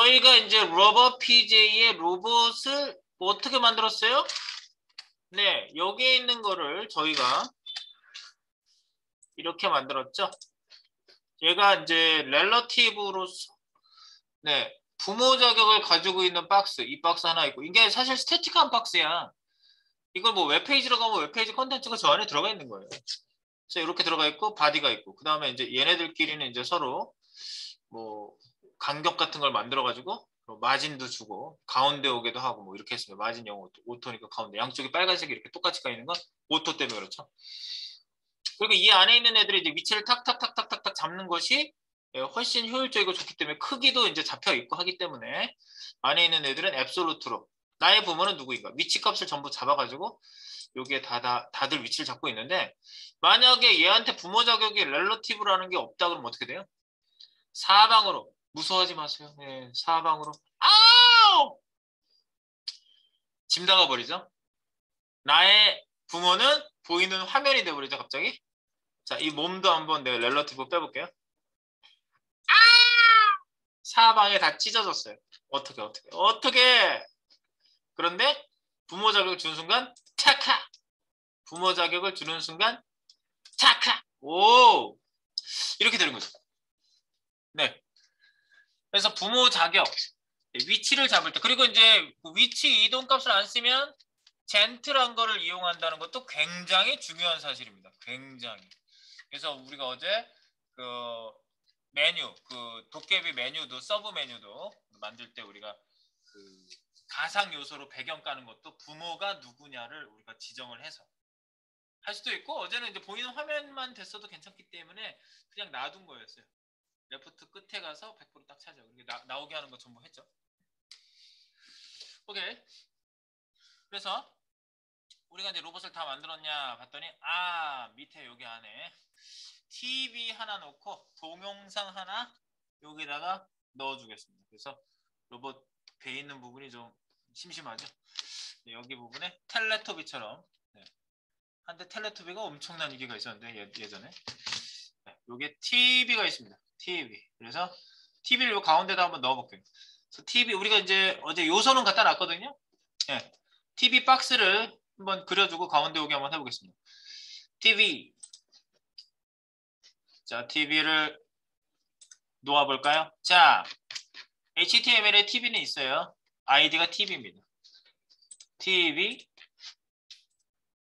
저희가 이제 러버 PJ의 로봇을 어떻게 만들었어요? 네, 여기에 있는 거를 저희가 이렇게 만들었죠. 얘가 이제 렐러티브로서 네, 부모 자격을 가지고 있는 박스, 이 박스 하나 있고 이게 사실 스태틱한 박스야. 이걸 뭐 웹페이지로 가면 웹페이지 컨텐츠가 저 안에 들어가 있는 거예요. 그래서 이렇게 들어가 있고 바디가 있고 그 다음에 이제 얘네들끼리는 이제 서로 뭐 간격 같은 걸 만들어 가지고 마진도 주고 가운데 오게도 하고 뭐 이렇게 했습니다. 마진 영어 오토니까 가운데 양쪽이 빨간색이 이렇게 똑같이 가 있는 건 오토 때문에 그렇죠. 그리고 이 안에 있는 애들이 이제 위치를 탁탁탁탁탁탁 잡는 것이 훨씬 효율적이고 좋기 때문에 크기도 이제 잡혀 있고 하기 때문에 안에 있는 애들은 앱솔루트로 나의 부모는 누구인가 위치 값을 전부 잡아가지고 여기에 다들 위치를 잡고 있는데 만약에 얘한테 부모 자격이 렐러티브라는 게 없다 그러면 어떻게 돼요? 사방으로 무서워하지 마세요. 네, 사방으로 아우! 짐 나가버리죠. 나의 부모는 보이는 화면이 돼버리죠 갑자기. 자, 이 몸도 한번 내가 렐러티브 빼볼게요. 사방에 다 찢어졌어요. 어떻게 그런데 부모 자격을 주는 순간 차카 부모 자격을 주는 순간 차카 오 이렇게 되는 거죠. 네. 그래서 부모 자격 위치를 잡을 때 그리고 이제 위치 이동 값을 안 쓰면 젠틀한 거를 이용한다는 것도 굉장히 중요한 사실입니다. 굉장히. 그래서 우리가 어제 그 메뉴, 그 도깨비 메뉴도 서브 메뉴도 만들 때 우리가 그 가상 요소로 배경 까는 것도 부모가 누구냐를 우리가 지정을 해서 할 수도 있고 어제는 이제 보이는 화면만 됐어도 괜찮기 때문에 그냥 놔둔 거였어요. 레프트 끝에 가서 100%딱 찾아. 나오게 하는 거 전부 했죠. 오케이. 그래서 우리가 이제 로봇을 다 만들었냐 봤더니 밑에 여기 안에 TV 하나 놓고 동영상 하나 여기다가 넣어주겠습니다. 그래서 로봇 배 있는 부분이 좀 심심하죠. 네, 여기 부분에 텔레토비처럼 네. 한때 텔레토비가 엄청난 인기가 있었는데 예전에 네, 여기에 TV가 있습니다. TV. 그래서 TV를 요 가운데다 한번 넣어볼게요. 그래서 TV 우리가 이제 어제 요소는 갖다 놨거든요. 네. TV 박스를 한번 그려주고 가운데 오게 한번 해보겠습니다. TV. 자, TV를 놓아볼까요? 자, HTML에 TV는 있어요. 아이디가 TV입니다.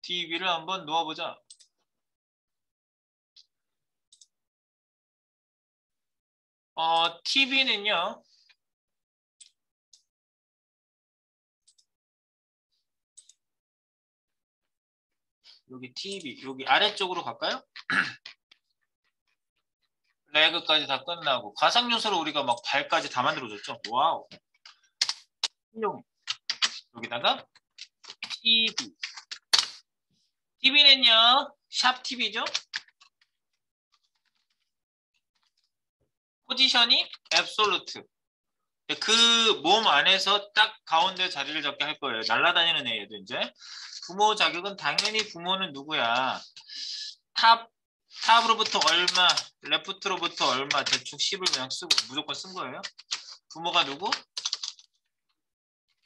TV를 한번 놓아보자. TV는요. 여기 TV, 여기 아래쪽으로 갈까요? 레그까지 다 끝나고 가상 요소로 우리가 막 발까지 다 만들어줬죠. 와우. 여기다가 TV. TV는요. 샵 TV죠. 포지션이 앱솔루트. 그 몸 안에서 딱 가운데 자리를 잡게 할 거예요. 날아다니는 애도 이제. 부모 자격은 당연히 부모는 누구야? 탑으로부터 얼마, 레프트로부터 얼마, 대충 10을 그냥 쓰고 무조건 쓴 거예요. 부모가 누구?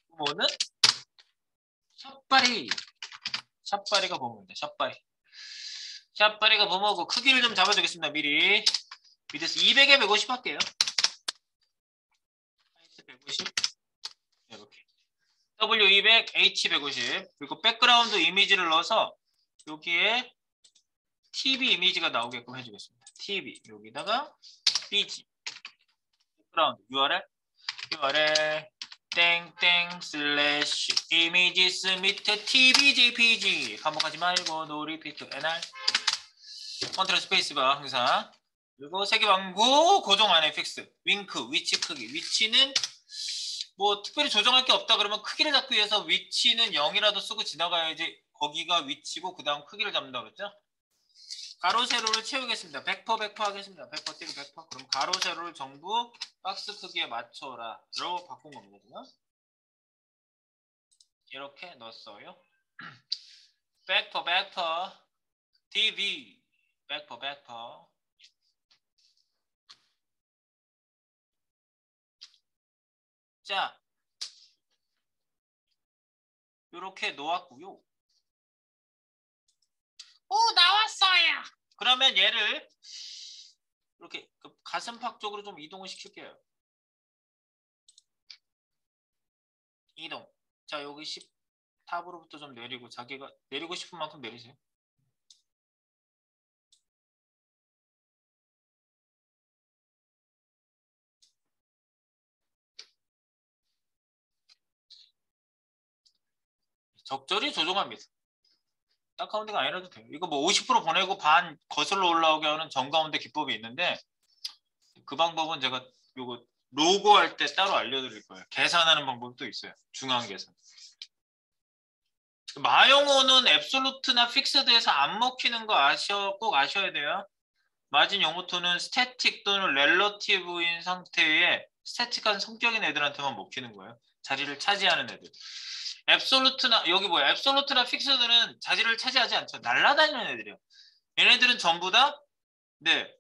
부모는 샷바리가 부모입니다. 샷바리가 부모고 크기를 좀 잡아주겠습니다. 미리. 밑에서 200에 150 할게요. 150 이렇게. W200, H150 그리고 백그라운드 이미지를 넣어서 여기에 TV 이미지가 나오게끔 해주겠습니다. TV 여기다가 BG 백그라운드 URL 땡땡 슬래시 이미지스 밑에 TVJPG 반복하지 말고 노 리피트 NR 컨트롤 스페이스바 항상 그리고 세계왕국 고정 안에 픽스 윙크 위치 크기 위치는 뭐 특별히 조정할 게 없다 그러면 크기를 잡기 위해서 위치는 0이라도 쓰고 지나가야지 거기가 위치고 그 다음 크기를 잡는다 그랬죠? 가로 세로를 채우겠습니다. 100% 하겠습니다. 100% 띄고 100% 그럼 가로 세로를 전부 박스 크기에 맞춰라 로 바꾼 겁니다. 지금. 이렇게 넣었어요. 100% TV 100% 자, 이렇게 놓았고요. 오, 나왔어요. 그러면 얘를 이렇게 가슴팍 쪽으로 좀 이동을 시킬게요. 이동. 자, 여기 10 탑으로부터 좀 내리고 자기가 내리고 싶은 만큼 내리세요. 적절히 조정합니다. 딱 가운데가 아니라도 돼요. 이거 뭐 50% 보내고 반 거슬러 올라오게 하는 정가운데 기법이 있는데 그 방법은 제가 요거 로고 할 때 따로 알려드릴 거예요. 계산하는 방법도 있어요. 중앙 계산. 마용어는 앱솔루트나 픽스드에서 안 먹히는 거 꼭 아셔야 돼요. 마진 영어토는 스태틱 또는 렐러티브인 상태에 스태틱한 성격인 애들한테만 먹히는 거예요. 자리를 차지하는 애들. 앱솔루트나 여기 뭐야? 앱솔루트나 픽스드는 자리를 차지하지 않죠. 날아다니는 애들이에요. 얘네들은 전부 다 네.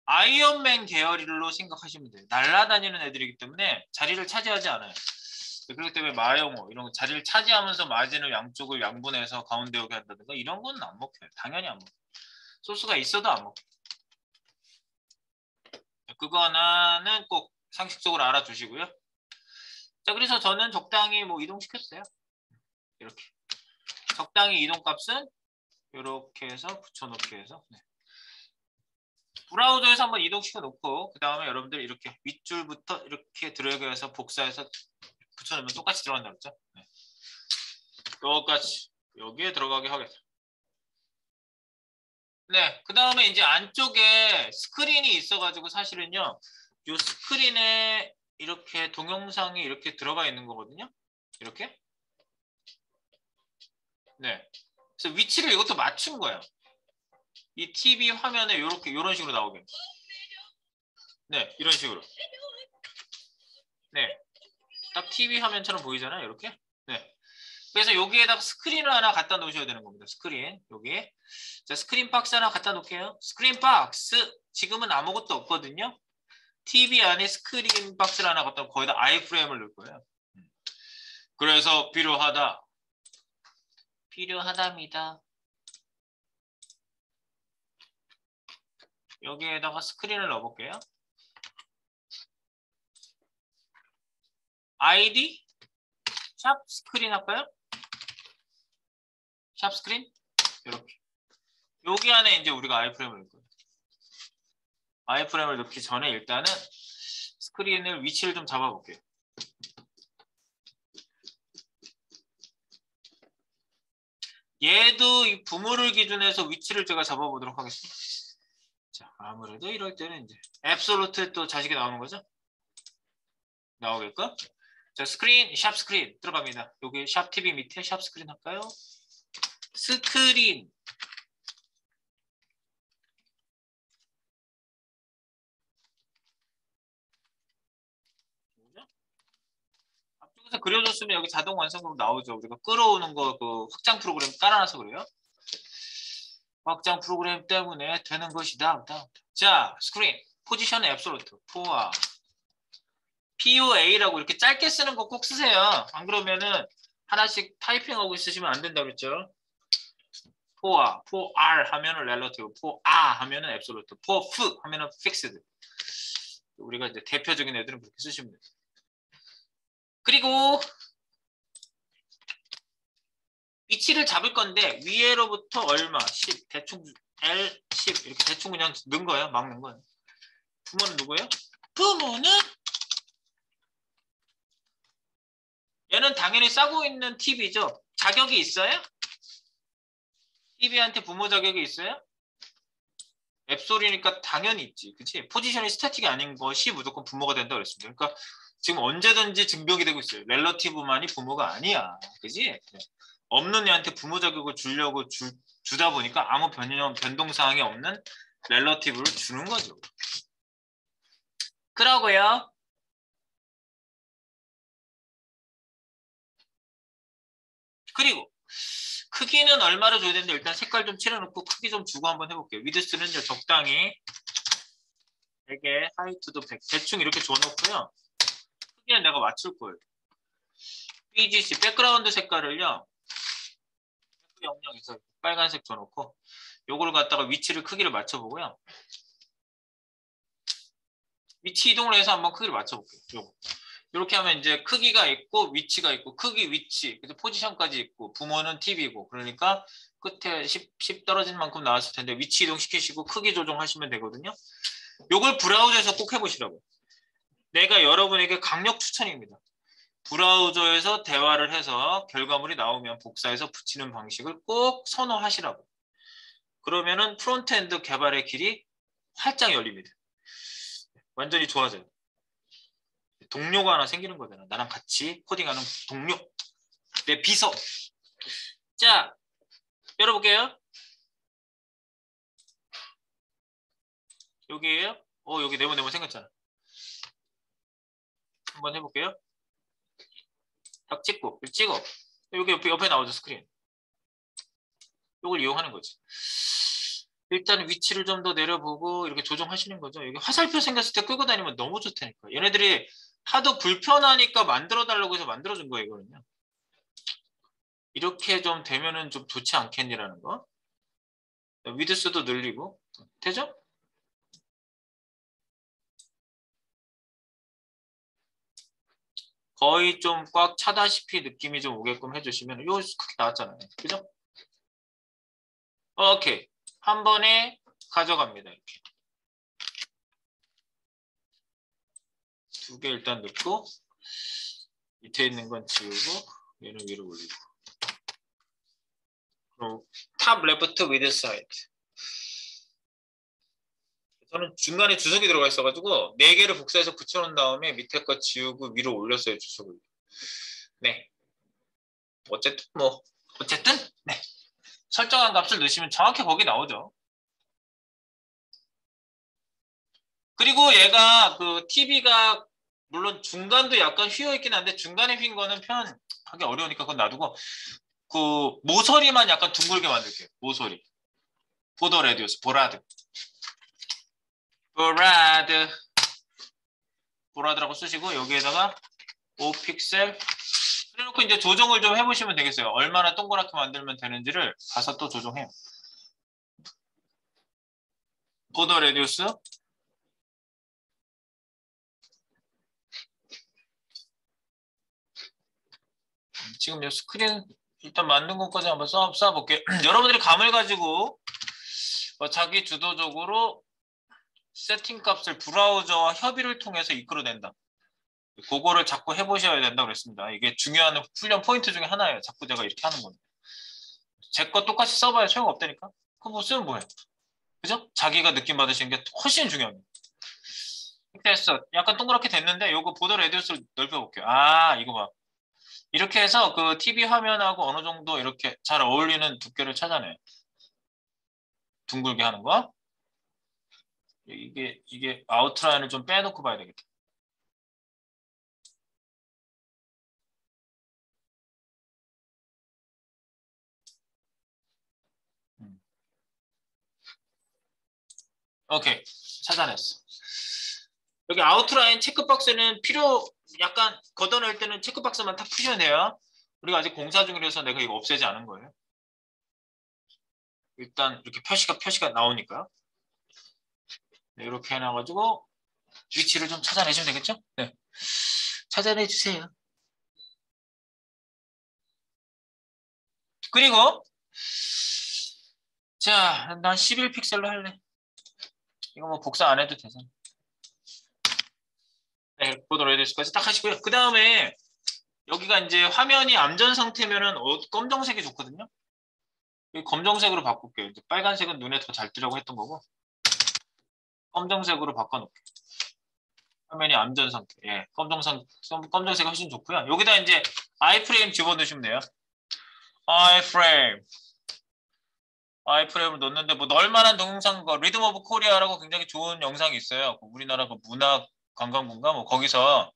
아이언맨 계열로 생각하시면 돼요. 날아다니는 애들이기 때문에 자리를 차지하지 않아요. 그렇기 때문에 마영호 이런 거 자리를 차지하면서 마진을 양쪽을 양분해서 가운데 오게 한다든가 이런 거는 안 먹혀요. 당연히 안 먹혀요. 소스가 있어도 안 먹혀요. 그거 하나는 꼭 상식적으로 알아두시고요. 자, 그래서 저는 적당히 뭐 이동시켰어요. 이렇게. 적당히 이동값은 이렇게 해서 붙여놓게 해서 네. 브라우저에서 한번 이동시켜 놓고 그 다음에 여러분들 이렇게 윗줄부터 이렇게 드래그해서 복사해서 붙여놓으면 똑같이 들어간다 그랬죠? 네. 똑같이 여기에 들어가게 하겠다. 네, 그 다음에 이제 안쪽에 스크린이 있어가지고 사실은요, 이 스크린에 이렇게 동영상이 이렇게 들어가 있는 거거든요. 이렇게. 네. 그래서 위치를 이것도 맞춘 거예요. 이 TV 화면에 이렇게 이런 식으로 나오게. 네, 이런 식으로. 네, 딱 TV 화면처럼 보이잖아요, 이렇게. 네. 그래서 여기에다가 스크린을 하나 갖다 놓으셔야 되는 겁니다. 스크린 여기. 자, 스크린 박스 하나 갖다 놓을게요. 스크린 박스 지금은 아무것도 없거든요. TV 안에 스크린 박스를 하나 갖다 놓고 거기다 아이프레임을 넣을 거예요. 그래서 필요하답니다. 여기에다가 스크린을 넣어볼게요. 아이디 샵 스크린 할까요? 샵 스크린 이렇게. 여기 안에 이제 우리가 아이프레임을 넣을 거예요. 아이프레임을 넣기 전에 일단은 스크린을 위치를 좀 잡아볼게요. 얘도 이 부모를 기준해서 위치를 제가 잡아보도록 하겠습니다. 자, 아무래도 이럴 때는 이제 앱솔루트 또 자식이 나오는 거죠? 나오겠고. 자, 스크린, 샵 스크린 들어갑니다. 여기 샵 TV 밑에 샵 스크린 할까요? 스크린. 앞쪽에서 그려줬으면 여기 자동 완성으로 나오죠. 우리가 끌어오는 거 그 확장 프로그램 깔아놔서 그래요. 확장 프로그램 때문에 되는 것이다. 자, 스크린. 포지션 앱솔루트. POA라고 이렇게 짧게 쓰는 거 꼭 쓰세요. 안 그러면은 하나씩 타이핑하고 있으시면 안 된다고 그랬죠. for 하면은 relative, for 하면은 absolute, for 하면은 fixed. 우리가 이제 대표적인 애들은 그렇게 쓰시면 돼요. 그리고 위치를 잡을 건데 위에로부터 얼마, 10, 대충 L, 10 이렇게 대충 그냥 넣은 거예요. 막 넣은 거예요. 부모는 누구예요? 부모는 얘는 당연히 싸고 있는 TV죠. 자격이 있어요? TV한테 부모 자격이 있어요? 앱솔이니까 당연히 있지. 그치? 포지션이 스태틱이 아닌 것이 무조건 부모가 된다고 그랬습니다. 그러니까 지금 언제든지 증명이 되고 있어요. 렐러티브만이 부모가 아니야. 그지? 네. 없는 애한테 부모 자격을 주려고 주다 보니까 아무 변동사항이 없는 렐러티브를 주는 거죠. 그러고요. 그리고 크기는 얼마로 줘야 되는데 일단 색깔 좀 칠해놓고 크기 좀 주고 한번 해볼게요. 위드스는요 적당히 100에 하이트도 100 대충 이렇게 줘놓고요. 크기는 내가 맞출 거예요. BGC 백그라운드 색깔을요. 영역에서 빨간색 줘놓고 요걸 갖다가 위치를 크기를 맞춰보고요. 위치 이동을 해서 한번 크기를 맞춰볼게요. 요거. 이렇게 하면 이제 크기가 있고 위치가 있고 크기 위치 그래서 포지션까지 있고 부모는 TV고 그러니까 끝에 10 떨어진 만큼 나왔을 텐데 위치 이동 시키시고 크기 조정하시면 되거든요. 요걸 브라우저에서 꼭 해보시라고. 내가 여러분에게 강력 추천입니다. 브라우저에서 대화를 해서 결과물이 나오면 복사해서 붙이는 방식을 꼭 선호하시라고. 그러면은 프론트엔드 개발의 길이 활짝 열립니다. 완전히 좋아져요. 동료가 하나 생기는 거잖아. 나랑 같이 코딩하는 동료. 내 비서. 자, 열어볼게요. 여기에요. 여기 네모네모 생겼잖아. 한번 해볼게요. 딱 찍고, 찍어. 여기 옆에 나오죠, 스크린. 이걸 이용하는 거지. 일단 위치를 좀 더 내려보고 이렇게 조정하시는 거죠. 여기 화살표 생겼을 때 끌고 다니면 너무 좋다니까. 얘네들이 하도 불편하니까 만들어달라고 해서 만들어준 거예요, 이거는요. 이렇게 좀 되면은 좀 좋지 않겠니라는 거. 위드스도 늘리고. 되죠? 거의 좀 꽉 차다시피 느낌이 좀 오게끔 해주시면 요 크게 나왔잖아요. 그죠? 오케이. 한 번에 가져갑니다. 이렇게. 두 개 일단 넣고 밑에 있는 건 지우고 얘는 위로 올리고 그리고 탑 레프트 위드 사이드 저는 중간에 주석이 들어가 있어가지고 4개를 복사해서 붙여놓은 다음에 밑에 거 지우고 위로 올렸어요. 주석을. 네. 어쨌든 네. 설정한 값을 넣으시면 정확히 거기 나오죠. 그리고 얘가 그 TV가 물론 중간도 약간 휘어있긴 한데 중간에 휜 거는 표현하기 어려우니까 그건 놔두고 그 모서리만 약간 둥글게 만들게요. 모서리. 보더 레디우스, 보라드라고 쓰시고 여기에다가 5픽셀 그래놓고 이제 조정을 좀 해보시면 되겠어요. 얼마나 동그랗게 만들면 되는지를 가서 또 조정해요. 보더 레디우스 지금 이 스크린 일단 만든 것까지 한번 쏴볼게요. 여러분들이 감을 가지고 자기 주도적으로 세팅 값을 브라우저와 협의를 통해서 이끌어낸다. 그거를 자꾸 해보셔야 된다고 그랬습니다. 이게 중요한 훈련 포인트 중에 하나예요. 자꾸 제가 이렇게 하는 건데. 제 거 똑같이 써봐야 소용없다니까? 그거 뭐 쓰면 뭐해? 그죠? 자기가 느낌 받으시는 게 훨씬 중요합니다. 됐어. 약간 동그랗게 됐는데 요거 보더 레디우스를 넓혀볼게요. 아, 이거 봐. 이렇게 해서 그 TV 화면하고 어느 정도 이렇게 잘 어울리는 두께를 찾아내. 둥글게 하는 거. 이게 아웃라인을 좀 빼놓고 봐야 되겠다. 오케이. 찾아냈어. 여기 아웃라인 체크박스는 약간 걷어낼 때는 체크박스만 탁 푸시면 돼요. 우리가 아직 공사 중이라서 내가 이거 없애지 않은 거예요. 일단 이렇게 표시가 나오니까. 네, 이렇게 해놔가지고 위치를 좀 찾아내시면 되겠죠? 네. 찾아내주세요. 그리고 자, 난 11픽셀로 할래. 이거 뭐 복사 안 해도 되잖아. 네, 보도 레디스까지 딱 하시고요. 그 다음에 여기가 이제 화면이 암전 상태면은 검정색이 좋거든요. 검정색으로 바꿀게요. 이제 빨간색은 눈에 더 잘 띄라고 했던 거고 검정색으로 바꿔놓을게요. 화면이 암전 상태. 예, 검정색이 훨씬 좋고요. 여기다 이제 아이프레임 집어넣으시면 돼요. 아이프레임을 넣는데 뭐 넣을만한 동영상 리듬 오브 코리아라고 굉장히 좋은 영상이 있어요. 우리나라 그 문화관광부인가 뭐 거기서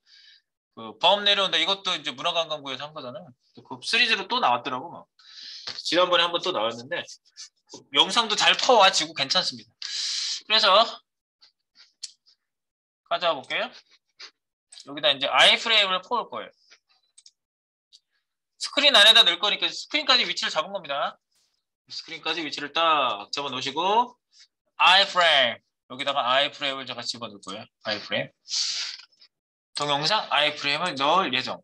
그 범 내려온다 이것도 이제 문화관광부에서 한 거잖아요. 그 시리즈로 또 나왔더라고 막. 지난번에 한번 또 나왔는데 영상도 잘 퍼와지고 괜찮습니다. 그래서 가져와 볼게요. 여기다 이제 아이프레임을 퍼올 거예요. 스크린 안에다 넣을 거니까 스크린까지 위치를 잡은 겁니다. 스크린까지 위치를 딱 잡아 놓으시고 아이프레임 여기다가 아이프레임을 제가 집어 넣을 거예요. 아이프레임 동영상 아이프레임을 넣을 예정.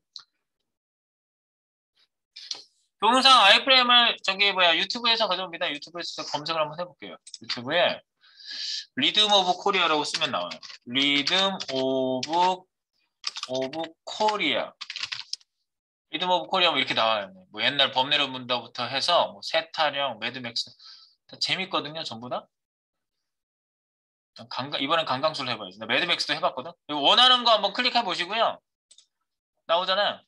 동영상 아이프레임을 저기 뭐야 유튜브에서 가져옵니다. 유튜브에서 검색을 한번 해볼게요. 유튜브에 리듬 오브 코리아라고 쓰면 나와요. 리듬 오브 코리아. 리듬 오브 코리아 뭐 이렇게 나와요. 뭐 옛날 범내려 문다부터 해서 뭐 세타령, 매드맥스 다 재밌거든요. 전부 다. 이번엔 강강술로 해봐야지. 나 매드맥스도 해봤거든. 원하는 거 한번 클릭해 보시고요. 나오잖아요.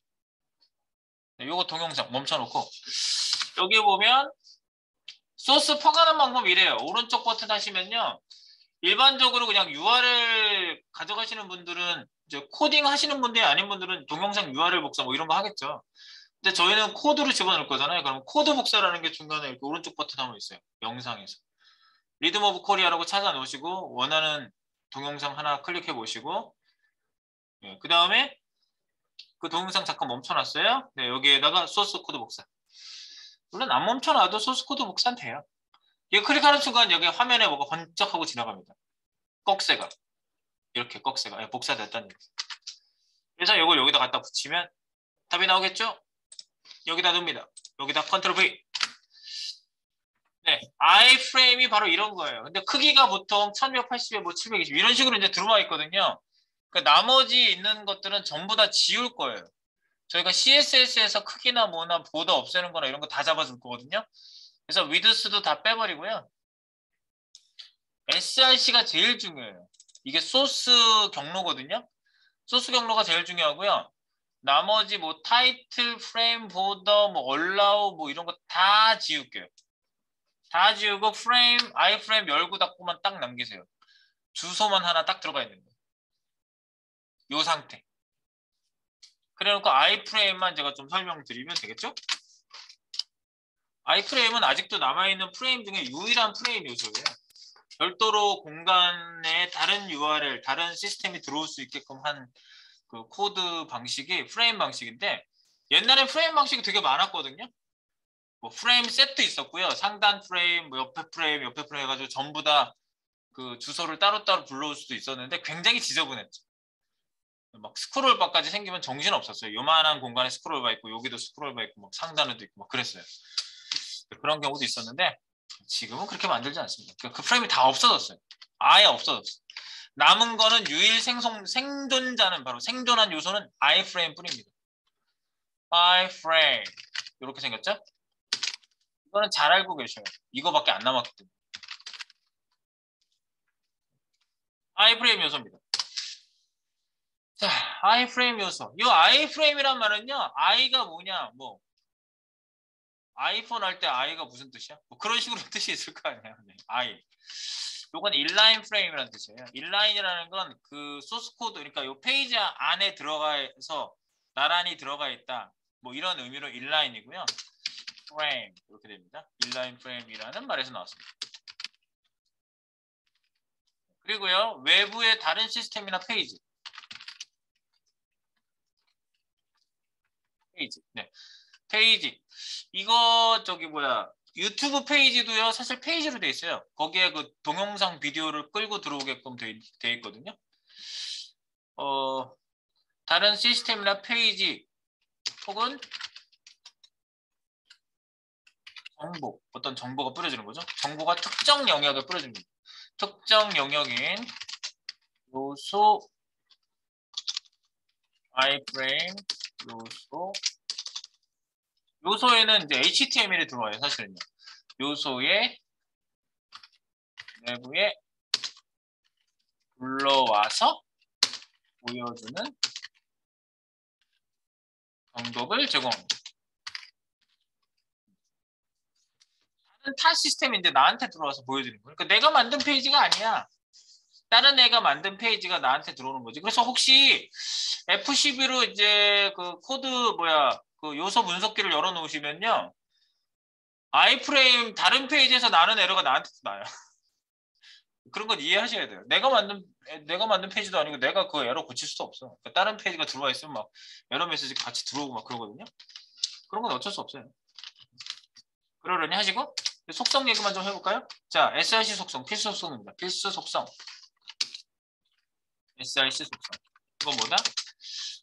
요거 동영상 멈춰놓고 여기 보면 소스 퍼가는 방법 이래요. 오른쪽 버튼 하시면요. 일반적으로 그냥 URL 가져가시는 분들은 이제 코딩 하시는 분들이 아닌 분들은 동영상 URL 복사 뭐 이런 거 하겠죠. 근데 저희는 코드로 집어넣을 거잖아요. 그럼 코드 복사라는 게 중간에 이렇게 오른쪽 버튼 한번 있어요. 영상에서. 리듬 오브 코리아라고 찾아 놓으시고 원하는 동영상 하나 클릭해 보시고 그 다음에 그 동영상 잠깐 멈춰놨어요. 네, 여기에다가 소스 코드 복사. 물론 안 멈춰놔도 소스 코드 복사는 돼요. 이거 클릭하는 순간 여기 화면에 뭐가 번쩍하고 지나갑니다. 꺽쇠가. 이렇게 꺽쇠가 복사됐다는 얘기. 그래서 이걸 여기다 갖다 붙이면 답이 나오겠죠? 여기다 넣습니다. 여기다 컨트롤 V. 네, 아이프레임이 바로 이런 거예요. 근데 크기가 보통 1180에 뭐 720 이런 식으로 이제 들어와 있거든요. 그 나머지 있는 것들은 전부 다 지울 거예요. 저희가 CSS에서 크기나 뭐나 보더 없애는 거나 이런 거 다 잡아줄 거거든요. 그래서 위드스도 다 빼버리고요. SRC가 제일 중요해요. 이게 소스 경로거든요. 소스 경로가 제일 중요하고요. 나머지 뭐 타이틀, 프레임, 보더, 뭐 얼라우 뭐 이런 거 다 지울게요. 다 지우고 프레임, 아이프레임 열고 닫고만 딱 남기세요. 주소만 하나 딱 들어가 있는 거예요. 요 상태. 그래놓고 아이프레임만 제가 좀 설명드리면 되겠죠? 아이프레임은 아직도 남아있는 프레임 중에 유일한 프레임 요소예요. 별도로 공간에 다른 URL, 다른 시스템이 들어올 수 있게끔 한 그 코드 방식이 프레임 방식인데 옛날에 프레임 방식이 되게 많았거든요. 뭐 프레임 세트 있었고요. 상단 프레임, 뭐 옆에 프레임 해가지고 전부 다 그 주소를 따로따로 불러올 수도 있었는데 굉장히 지저분했죠. 막 스크롤바까지 생기면 정신 없었어요. 요만한 공간에 스크롤바 있고 여기도 스크롤바 있고 막 상단에도 있고 막 그랬어요. 그런 경우도 있었는데 지금은 그렇게 만들지 않습니다. 그 프레임이 다 없어졌어요. 아예 없어졌어요. 남은 거는 유일 생존자는 바로 생존한 요소는 아이프레임 뿐입니다. 아이프레임 이렇게 생겼죠? 이거는 잘 알고 계셔요. 이거밖에 안 남았기 때문에. 아이프레임 요소입니다. 자, 아이프레임 요소. 이 아이프레임이란 말은요. I가 뭐냐? 뭐 아이폰 할 때 I가 무슨 뜻이야? 뭐 그런 식으로 뜻이 있을 거 아니야. 네, I. 요건 인라인 프레임이라는 뜻이에요. 인라인이라는 건 그 소스 코드, 그러니까 요 페이지 안에 들어가서 나란히 들어가 있다. 뭐 이런 의미로 인라인이고요. 프레임 이렇게 됩니다. 인라인 프레임이라는 말에서 나왔습니다. 그리고요 외부의 다른 시스템이나 페이지. 네. 페이지. 이거 저기 뭐야 유튜브 페이지도요 사실 페이지로 돼 있어요. 거기에 그 동영상 비디오를 끌고 들어오게끔 돼 있거든요. 다른 시스템이나 페이지 혹은 정보, 어떤 정보가 뿌려지는 거죠. 정보가 특정 영역에 뿌려집니다. 특정 영역인 요소 아이프레임 요소에는 이제 HTML이 들어와요. 사실은요. 요소의 내부에 불러와서 보여주는 방법을 제공합니다. 다른 타 시스템인데 나한테 들어와서 보여주는 거예요. 그러니까 내가 만든 페이지가 아니야. 다른 애가 만든 페이지가 나한테 들어오는 거지. 그래서 혹시 F12로 이제 그 코드 그 요소 분석기를 열어 놓으시면요. 아이프레임 다른 페이지에서 나는 에러가 나한테도 나요. 그런 건 이해하셔야 돼요. 내가 만든 페이지도 아니고 내가 그 에러 고칠 수도 없어. 그러니까 다른 페이지가 들어와 있으면 막 에러 메시지 같이 들어오고 막 그러거든요. 그런 건 어쩔 수 없어요. 그러려니 하시고 속성 얘기만 좀 해볼까요? 자, SRC 속성, 필수 속성입니다. 필수 속성. SRC 속성. 이건 뭐다?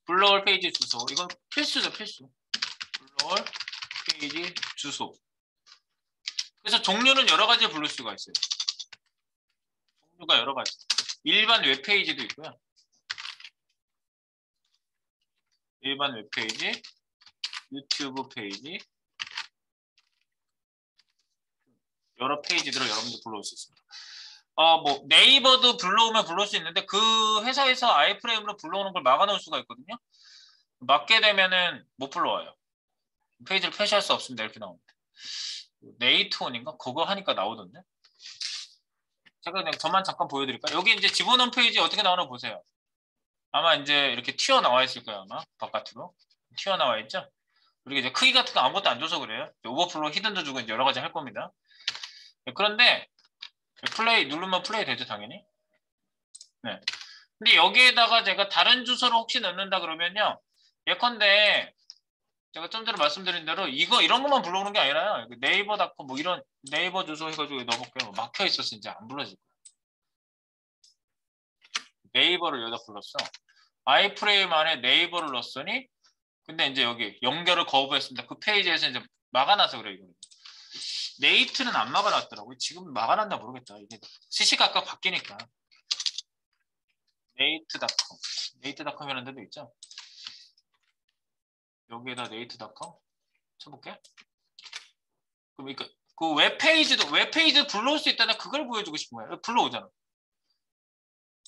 불러올 페이지 주소. 이건 필수죠, 필수. 불러올 페이지 주소. 그래서 종류는 여러 가지 부를 수가 있어요. 종류가 여러 가지. 일반 웹페이지도 있고요. 일반 웹페이지, 유튜브 페이지, 여러 페이지들을 여러분들 불러올 수 있습니다. 뭐 네이버도 불러오면 불러올 수 있는데 그 회사에서 아이프레임으로 불러오는 걸 막아놓을 수가 있거든요. 막게 되면은 못 불러와요. 페이지를 표시할 수 없습니다. 이렇게 나옵니다. 네이트온인가? 그거 하니까 나오던데. 제가 그냥 저만 잠깐 보여드릴까요? 여기 이제 집어넣은 페이지 어떻게 나오나 보세요. 아마 이제 이렇게 튀어나와 있을 거예요. 아마 바깥으로. 튀어나와 있죠? 그리고 이제 크기 같은 거 아무것도 안 줘서 그래요. 오버플로우 히든도 주고 이제 여러 가지 할 겁니다. 그런데 플레이 누르면 플레이 되죠, 당연히. 네. 근데 여기에다가 제가 다른 주소를 혹시 넣는다 그러면요. 예컨대 제가 좀 전에 말씀드린 대로 이런 것만 불러오는 게 아니라요. 네이버닷컴 뭐 이런 네이버 주소 해가지고 넣어볼게요. 막혀 있었어 이제 안 불러질 거예요. 네이버를 여기다 불렀어. 아이프레임 안에 네이버를 넣었으니 근데 이제 여기 연결을 거부했습니다. 그 페이지에서 이제 막아놔서 그래요. 이거. 네이트는 안 막아놨더라고요. 지금 막아놨나 모르겠다. 이게 시시각각 바뀌니까. 네이트닷컴. 네이트닷컴이라는 데도 있죠. 여기에다 네이트닷컴 쳐볼게. 그럼 그 웹페이지도 불러올 수 있다는 그걸 보여주고 싶은 거예요. 불러오잖아.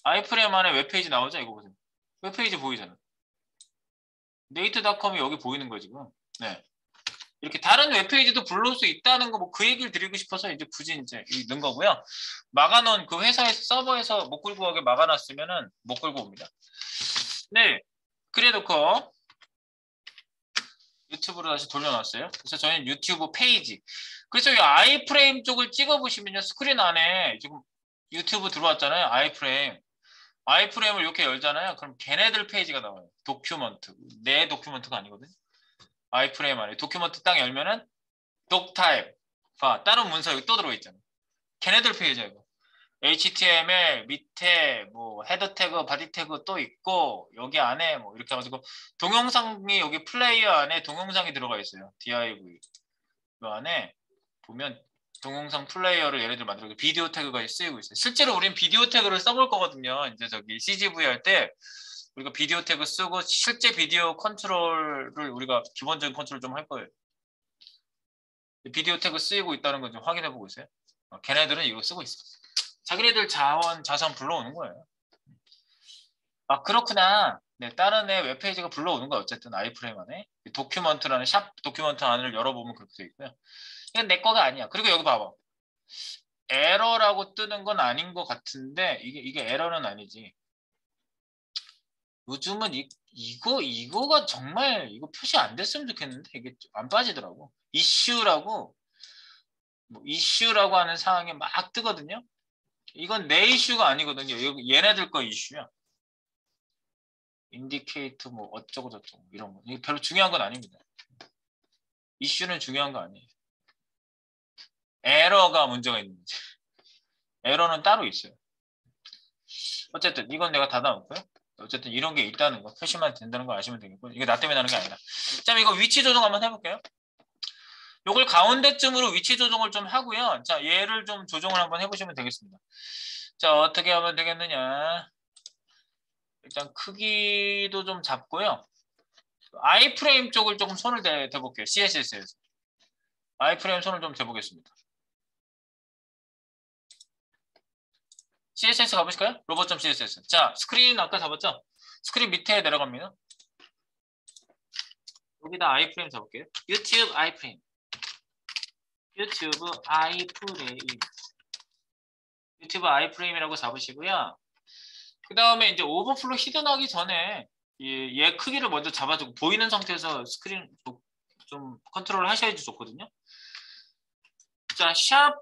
아이프레임 안에 웹페이지 나오죠? 이거 보세요. 웹페이지 보이잖아. 네이트닷컴이 여기 보이는 거예요, 지금. 네. 이렇게 다른 웹페이지도 불러올 수 있다는 거 뭐 그 얘기를 드리고 싶어서 이제 굳이 이제 넣은 거고요. 막아놓은 그 회사에서 서버에서 못 끌고 오게 막아놨으면은 못 끌고 옵니다. 네. 그래놓고 유튜브로 다시 돌려놨어요. 그래서 저희는 유튜브 페이지. 그래서 이 아이프레임 쪽을 찍어보시면요. 스크린 안에 지금 유튜브 들어왔잖아요. 아이프레임을 이렇게 열잖아요. 그럼 걔네들 페이지가 나와요. 도큐먼트. 내 도큐먼트가 아니거든요. 아이프레임 안에 도큐먼트 딱 열면은 독타입. 다른 문서 여기 또 들어있잖아요. 걔네들 페이지야 이거. HTML 밑에 뭐 헤더 태그, 바디 태그 또 있고 여기 안에 뭐 이렇게 해가지고 동영상이 여기 플레이어 안에 동영상이 들어가 있어요. div 이 안에 보면 동영상 플레이어를 예를 들어 만들고 비디오 태그가 쓰이고 있어요. 실제로 우린 비디오 태그를 써볼 거거든요. 이제 저기 CGV 할 때 우리가 비디오 태그 쓰고 실제 비디오 컨트롤을 우리가 기본적인 컨트롤 좀 할 거예요. 비디오 태그 쓰이고 있다는 거 좀 확인해 보고 있어요. 걔네들은 이거 쓰고 있어. 자기네들 자선 불러오는 거예요. 그렇구나. 네, 다른 애 웹페이지가 불러오는 거야. 어쨌든 아이프레임 안에 도큐먼트라는 샵 도큐먼트 안을 열어보면 그렇게 돼 있고요. 이건 내 거가 아니야. 그리고 여기 봐봐. 에러라고 뜨는 건 아닌 것 같은데 이게 에러는 아니지. 요즘은 이거가 정말 이거 표시 안 됐으면 좋겠는데 이게 안 빠지더라고. 이슈라고 하는 사항이 막 뜨거든요. 이건 내 이슈가 아니거든요. 얘네들 거 이슈야. 인디케이터 뭐 어쩌고 저쩌고 이런 거. 이게 별로 중요한 건 아닙니다. 이슈는 중요한 거 아니에요. 에러가 문제가 있는 거지. 에러는 따로 있어요. 어쨌든 이건 내가 닫아놓고요. 어쨌든 이런 게 있다는 거 표시만 된다는 거 아시면 되겠고 이게 나 때문에 나는 게 아니라. 자, 이거 위치 조정 한번 해볼게요. 요걸 가운데쯤으로 위치 조정을 좀 하고요. 자, 얘를 좀 조정을 한번 해보시면 되겠습니다. 자, 어떻게 하면 되겠느냐. 일단 크기도 좀 잡고요. 아이프레임 쪽을 조금 손을 대볼게요. CSS에서. 아이프레임 손을 좀 대보겠습니다. CSS 가보실까요? 로봇.css. 자, 스크린 아까 잡았죠? 스크린 밑에 내려갑니다. 여기다 아이프레임 잡을게요. 유튜브 아이프레임. 유튜브 아이프레임이라고 잡으시고요. 그 다음에 이제 오버플로 히든하기 전에 얘 크기를 먼저 잡아주고 보이는 상태에서 스크린 좀 컨트롤 하셔야지 좋거든요. 자, 샵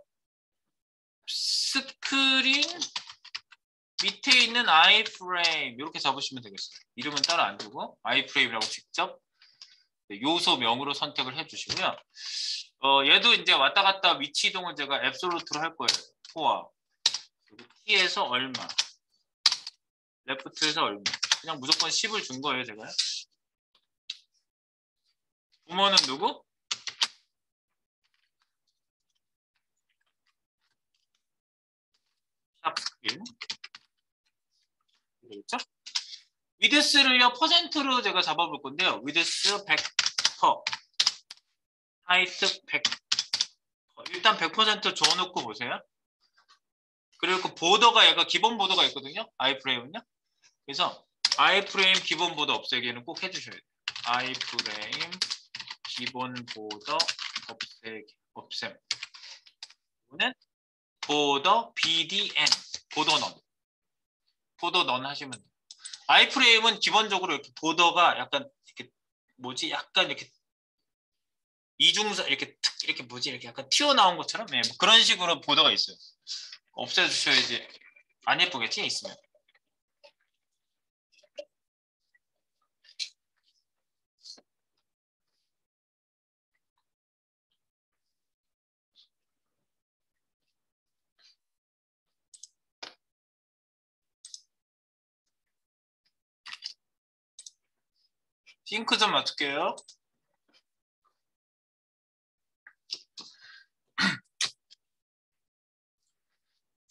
스크린 밑에 있는 아이프레임 이렇게 잡으시면 되겠어요. 이름은 따로 안 두고 아이프레임이라고 직접 요소명으로 선택을 해주시고요. 얘도 이제 왔다 갔다 위치 이동을 제가 앱솔루트로 할 거예요. 포와 T에서 얼마, 레프트에서 얼마. 그냥 무조건 10을 준 거예요, 제가. 부모는 누구? 샵스크린. 되겠죠? 위드스를요, 퍼센트로 제가 잡아볼 건데요. 위드스 100%, 하이트 100%. 일단 100% 줘놓고 보세요. 그리고 그 보더가 얘가 기본 보더가 있거든요. 아이프레임은요. 그래서 아이프레임 기본 보더 없애기는 꼭 해주셔야 돼요. 아이프레임 기본 보더 없앰. 이거는 보더 BDN 보더 넌 하시면 돼요. 아이프레임은 기본적으로 이렇게 보더가 약간 이렇게 뭐지 약간 이렇게 이중선 이렇게 뭐지 이렇게 약간 튀어나온 것처럼 뭐 그런 식으로 보더가 있어요. 없애주셔야지 안 예쁘겠지 있으면. 싱크 좀 맞출게요.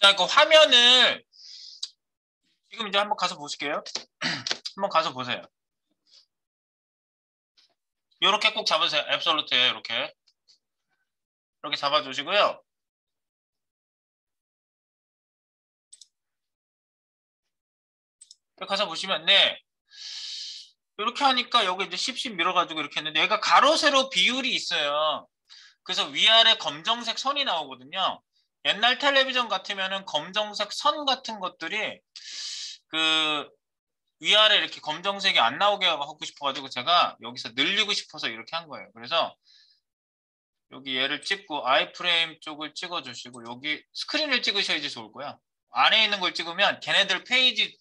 자, 그 화면을 지금 이제 한번 가서 보실게요. 한번 가서 보세요. 이렇게 꼭 잡으세요. 앱솔루트에 이렇게 잡아주시고요. 가서 보시면 네. 이렇게 하니까 여기 이제 10 밀어가지고 이렇게 했는데 얘가 가로 세로 비율이 있어요. 그래서 위아래 검정색 선이 나오거든요. 옛날 텔레비전 같으면은 검정색 선 같은 것들이 그 위아래 이렇게 검정색이 안 나오게 하고 싶어가지고 제가 여기서 늘리고 싶어서 이렇게 한 거예요. 그래서 여기 얘를 찍고 아이프레임 쪽을 찍어주시고 여기 스크린을 찍으셔야지 좋을 거야. 안에 있는 걸 찍으면 걔네들 페이지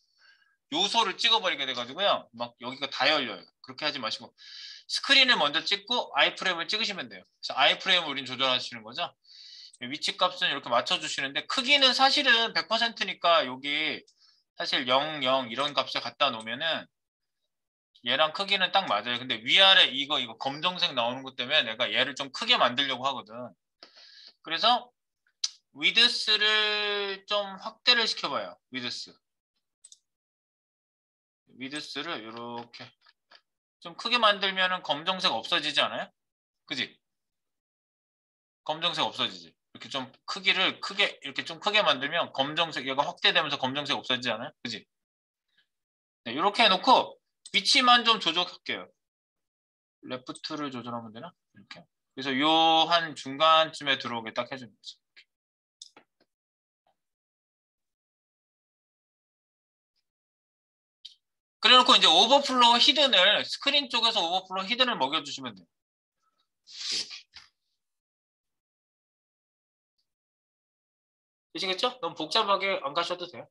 요소를 찍어버리게 돼가지고요. 막 여기가 다 열려요. 그렇게 하지 마시고 스크린을 먼저 찍고 아이프레임을 찍으시면 돼요. 그래서 아이프레임을 우린 조절하시는 거죠. 위치 값은 이렇게 맞춰주시는데 크기는 사실은 100%니까 여기 사실 0, 0 이런 값을 갖다 놓으면은 얘랑 크기는 딱 맞아요. 근데 위아래 이거 검정색 나오는 것 때문에 내가 얘를 좀 크게 만들려고 하거든. 그래서 위드스를 좀 확대를 시켜봐요. 위드스를 이렇게 좀 크게 만들면은 검정색 없어지지 않아요? 그지? 검정색 없어지지. 이렇게 좀 크기를 크게 이렇게 좀 크게 만들면 검정색 얘가 확대되면서 검정색 없어지지 않아요? 그지? 네, 이렇게 해놓고 위치만 좀 조절할게요. 레프트를 조절하면 되나? 이렇게. 그래서 요 한 중간쯤에 들어오게 딱 해주는 거죠. 그래놓고 이제 오버플로우 히든을 스크린 쪽에서 오버플로우 히든을 먹여주시면 돼요. 이렇게. 되시겠죠? 너무 복잡하게 안 가셔도 돼요.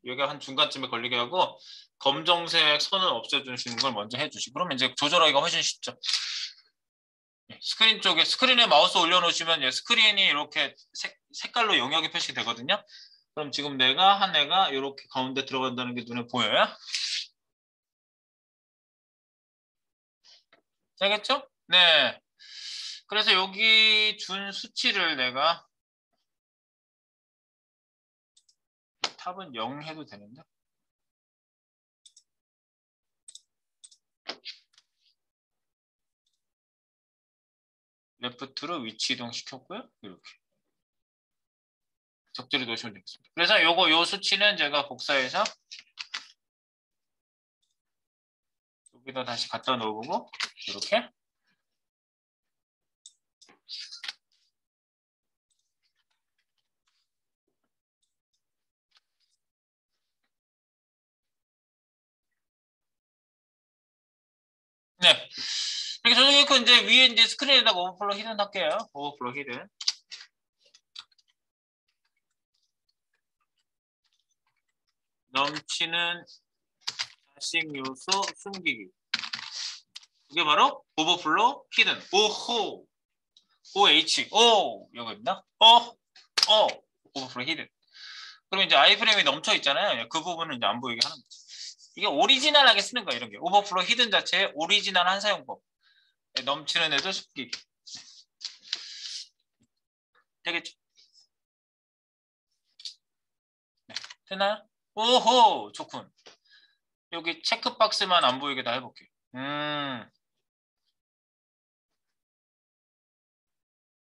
여기 한 중간쯤에 걸리게 하고 검정색 선을 없애주시는 걸 먼저 해주시고 그러면 이제 조절하기가 훨씬 쉽죠. 스크린 쪽에 스크린에 마우스 올려놓으시면 스크린이 이렇게 색깔로 영역이 표시되거든요. 그럼 지금 내가 한 애가 이렇게 가운데 들어간다는 게 눈에 보여요? 되겠죠? 네. 그래서 여기 준 수치를 내가 탑은 0 해도 되는데 레프트로 위치 이동 시켰고요. 이렇게 적절히 놓으시면 되겠습니다. 그래서 요 수치는 제가 복사해서 여기다 다시 갖다 놓어보고 이렇게 네. 이렇게 조정했고 이제 위에 이제 스크린에다가 오버플로 히든 할게요. 오버플로 히든. 넘치는 자식 요소 숨기기. 이게 바로 오버플로 히든. 오호. OH. 오. 여기 있나? 오버플로 히든. 그럼 이제 아이프레임이 넘쳐 있잖아요. 그 부분은 이제 안 보이게 하는 거죠. 이게 오리지널하게 쓰는 거야, 이런 게. 오버플로 히든 자체의 오리지널한 사용법. 넘치는 애들 숨기기. 되겠죠? 네. 되나요? 오호, 좋군. 여기 체크박스만 안 보이게 다 해볼게요.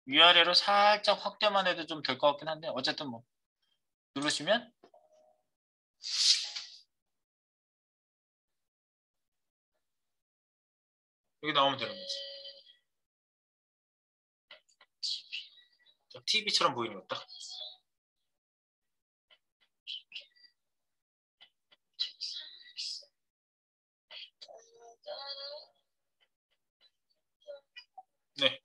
위아래로 살짝 확대만 해도 좀 될 것 같긴 한데 어쨌든 뭐 누르시면 여기 나오면 되는 거지. TV처럼 보이는 것 같다. 네.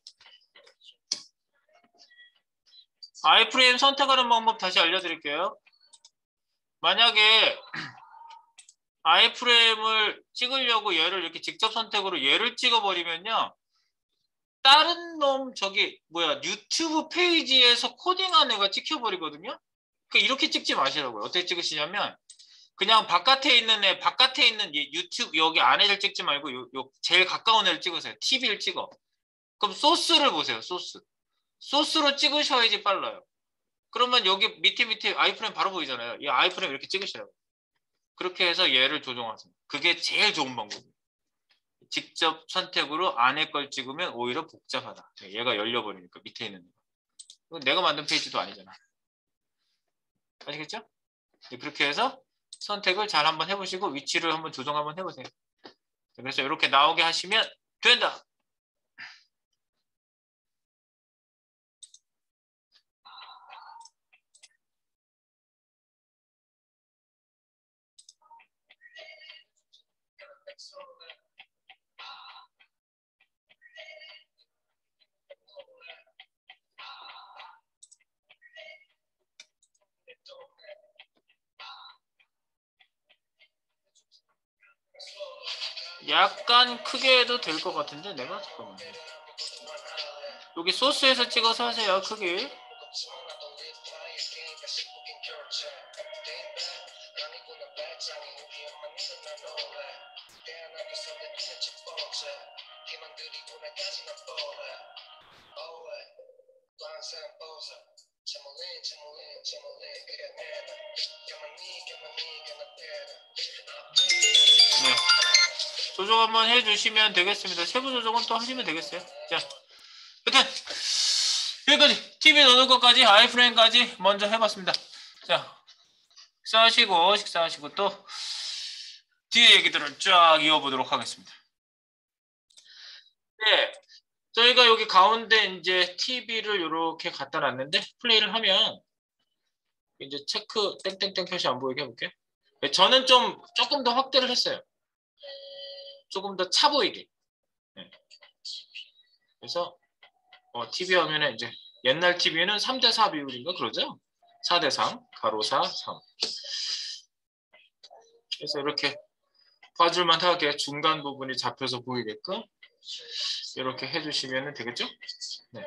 아이프레임 선택하는 방법 다시 알려드릴게요. 만약에 아이프레임을 찍으려고 얘를 이렇게 직접 선택으로 얘를 찍어버리면요. 다른 놈 저기 뭐야 유튜브 페이지에서 코딩한 애가 찍혀버리거든요. 그러니까 이렇게 찍지 마시라고요. 어떻게 찍으시냐면 그냥 바깥에 있는 애, 바깥에 있는 유튜브 여기 안에를 찍지 말고 요 제일 가까운 애를 찍으세요. TV를 찍어. 그럼 소스를 보세요. 소스. 소스로 찍으셔야지 빨라요. 그러면 여기 밑에 아이프레임 바로 보이잖아요. 이 아이프레임 이렇게 찍으시라고. 그렇게 해서 얘를 조정하세요. 그게 제일 좋은 방법이에요. 직접 선택으로 안에 걸 찍으면 오히려 복잡하다. 얘가 열려버리니까 밑에 있는 거. 내가 만든 페이지도 아니잖아. 아시겠죠? 네, 그렇게 해서 선택을 잘 한번 해보시고 위치를 한번 조정 한번 해보세요. 그래서 이렇게 나오게 하시면 된다. 약간 크게 해도 될 것 같은데 내가 잠깐만. 여기 소스에서 찍어서 하세요. 크게. 네. 조정 한번 해주시면 되겠습니다. 세부 조정은 또 하시면 되겠어요. 자, 여튼 여기까지 TV 넣는 것까지 아이프레임까지 먼저 해봤습니다. 자, 식사하시고 또 뒤에 얘기들을 쫙 이어보도록 하겠습니다. 네, 저희가 여기 가운데 이제 TV를 이렇게 갖다 놨는데 플레이를 하면 이제 체크 땡땡땡 표시 안 보이게 해볼게요. 네, 저는 조금 더 확대를 했어요. 조금 더 차 보이게. 네. 그래서 TV 화면에 이제 옛날 TV는 3대4 비율인가 그러죠? 4대3, 가로 4, 3. 그래서 이렇게 봐줄만 하게 중간 부분이 잡혀서 보이게끔 이렇게 해주시면 되겠죠? 네.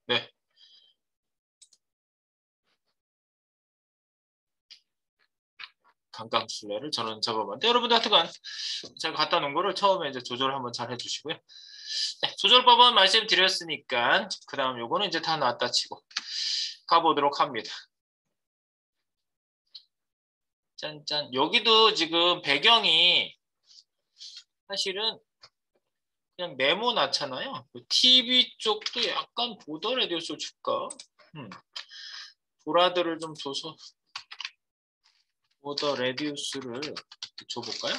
네. 강강술래를 저는 잡아봤는데 여러분들 하여튼간 제가 갖다 놓은 거를 처음에 이제 조절을 한번 잘 해주시고요. 네, 조절법은 말씀드렸으니까 그 다음 요거는 이제 다 놨다 치고 가보도록 합니다. 짠짠. 여기도 지금 배경이 사실은 그냥 네모나잖아요. TV 쪽도 약간 보더 레디우스 줄까? 보라들을 좀 줘서 보더 레디우스를 줘볼까요?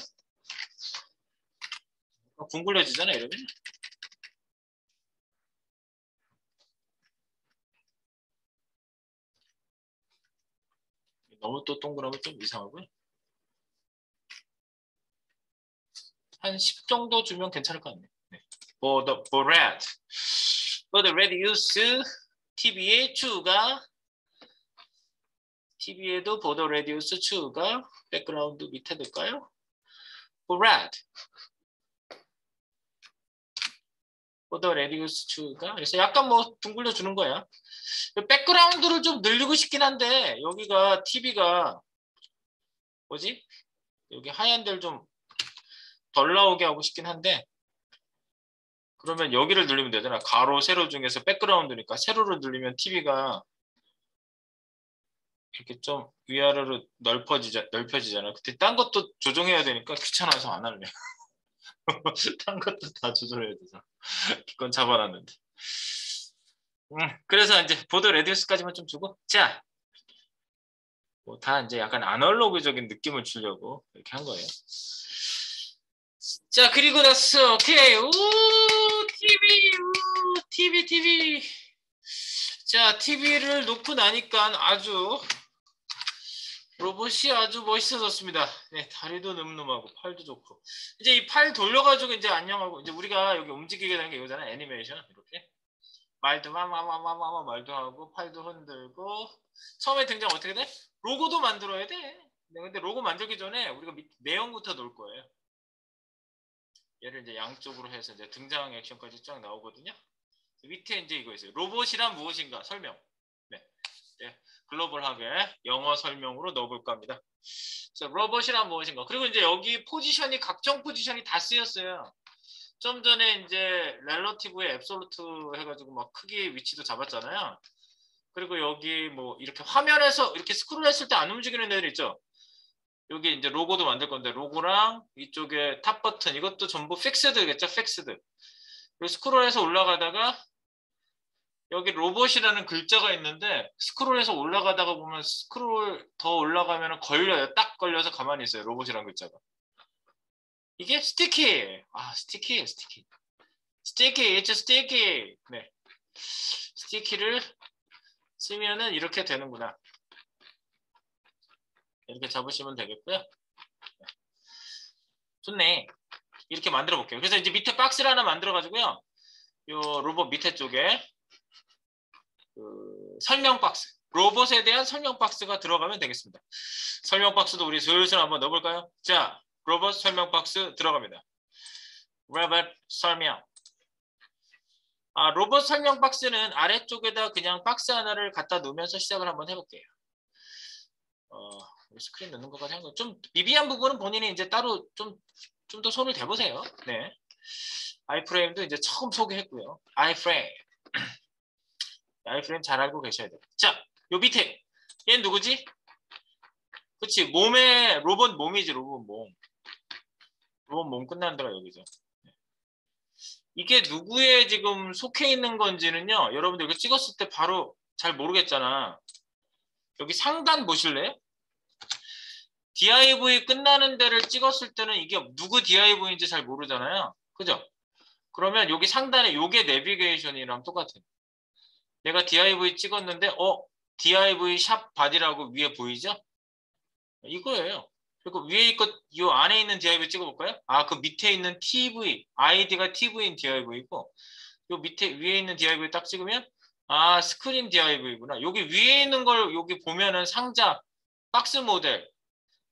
궁글해지잖아요, 이러면. 너무 또 동그라면 좀 이상하고요. 한 10 정도 주면 괜찮을 것 같네요. 네. for the red radius TV에 추가 TV에도 보더 레디우스 추가 백그라운드 밑에 넣을까요? red 보더 레디우스 추가 그래서 약간 뭐 둥글려 주는 거야. 백그라운드를 좀 늘리고 싶긴 한데 여기가 TV가 뭐지? 여기 하얀 데를 좀 덜 나오게 하고 싶긴 한데 그러면 여기를 늘리면 되잖아. 가로, 세로 중에서 백그라운드니까 세로를 늘리면 TV가 이렇게 좀 위아래로 넓혀지잖아. 그때 딴 것도 조정해야 되니까 귀찮아서 안 할래. 딴 것도 다 조절해야 되잖아. 기껏 잡아놨는데. 그래서 이제 보드 레디우스까지만 좀 주고 자, 뭐 다 이제 약간 아날로그적인 느낌을 주려고 이렇게 한 거예요. 자, 그리고 나서 오케이. 오, TV. 오, TV. 자, TV를 놓고 나니까 아주 로봇이 아주 멋있어졌습니다. 네, 다리도 늠름하고 팔도 좋고. 이제 이 팔 돌려가지고 이제 안녕하고 이제 우리가 여기 움직이게 되는 게 이거잖아. 애니메이션 이렇게 말도 마마마마마 말도 하고 팔도 흔들고 처음에 등장 어떻게 돼? 로고도 만들어야 돼. 네, 근데 로고 만들기 전에 우리가 내용부터 놓을 거예요. 얘를 이제 양쪽으로 해서 이제 등장 액션까지 쫙 나오거든요. 밑에 이제 이거 있어요. 로봇이란 무엇인가 설명. 네. 네. 글로벌하게 영어 설명으로 넣어볼까 합니다. 자, 로봇이란 무엇인가. 그리고 이제 여기 포지션이 각종 포지션이 다 쓰였어요. 좀 전에 이제 렐러티브에 앱솔루트 해가지고 막 크기 위치도 잡았잖아요. 그리고 여기 뭐 이렇게 화면에서 이렇게 스크롤했을 때 안 움직이는 애들 있죠. 여기 이제 로고도 만들 건데 로고랑 이쪽에 탑 버튼 이것도 전부 픽스드겠죠. 픽스드. 그리고 스크롤해서 올라가다가 여기 로봇이라는 글자가 있는데 스크롤해서 올라가다가 보면 스크롤 더 올라가면 걸려요. 딱 걸려서 가만히 있어요. 로봇이라는 글자가. 이게 스티키. 아, 스티키. 스티키. it's sticky. 네. 스티키를 쓰면은 이렇게 되는구나. 이렇게 잡으시면 되겠고요. 좋네. 이렇게 만들어 볼게요. 그래서 이제 밑에 박스를 하나 만들어 가지고요. 요 로봇 밑에 쪽에 그 설명 박스. 로봇에 대한 설명 박스가 들어가면 되겠습니다. 설명 박스도 우리 슬슬 한번 넣어볼까요? 자, 로봇 설명 박스 들어갑니다. 로봇 설명. 로봇 설명 박스는 아래쪽에다 그냥 박스 하나를 갖다 놓으면서 시작을 한번 해볼게요. 스크린 넣는 것까지 한 거. 좀 미비한 부분은 본인이 이제 따로 좀 더 손을 대보세요. 네. 아이프레임도 이제 처음 소개했고요. 아이프레임 잘 알고 계셔야 돼요. 자, 요 밑에 얘는 누구지? 그치, 몸에 로봇 몸이지. 로봇 몸 끝나는 데가 여기죠. 이게 누구에 지금 속해 있는 건지는요. 여러분들 이거 찍었을 때 바로 잘 모르겠잖아. 여기 상단 보실래요? div 끝나는 데를 찍었을 때는 이게 누구 div인지 잘 모르잖아요. 그죠? 그러면 여기 상단에 요게 내비게이션이랑 똑같아요. 내가 div 찍었는데 div 샵 바디라고 위에 보이죠? 이거예요. 그리고 위에 있고 요 안에 있는 div 찍어볼까요? 그 밑에 있는 tv id가 tv인 div이고 요 밑에 위에 있는 div 딱 찍으면 스크린 div이구나. 여기 위에 있는 걸 여기 보면은 상자 박스 모델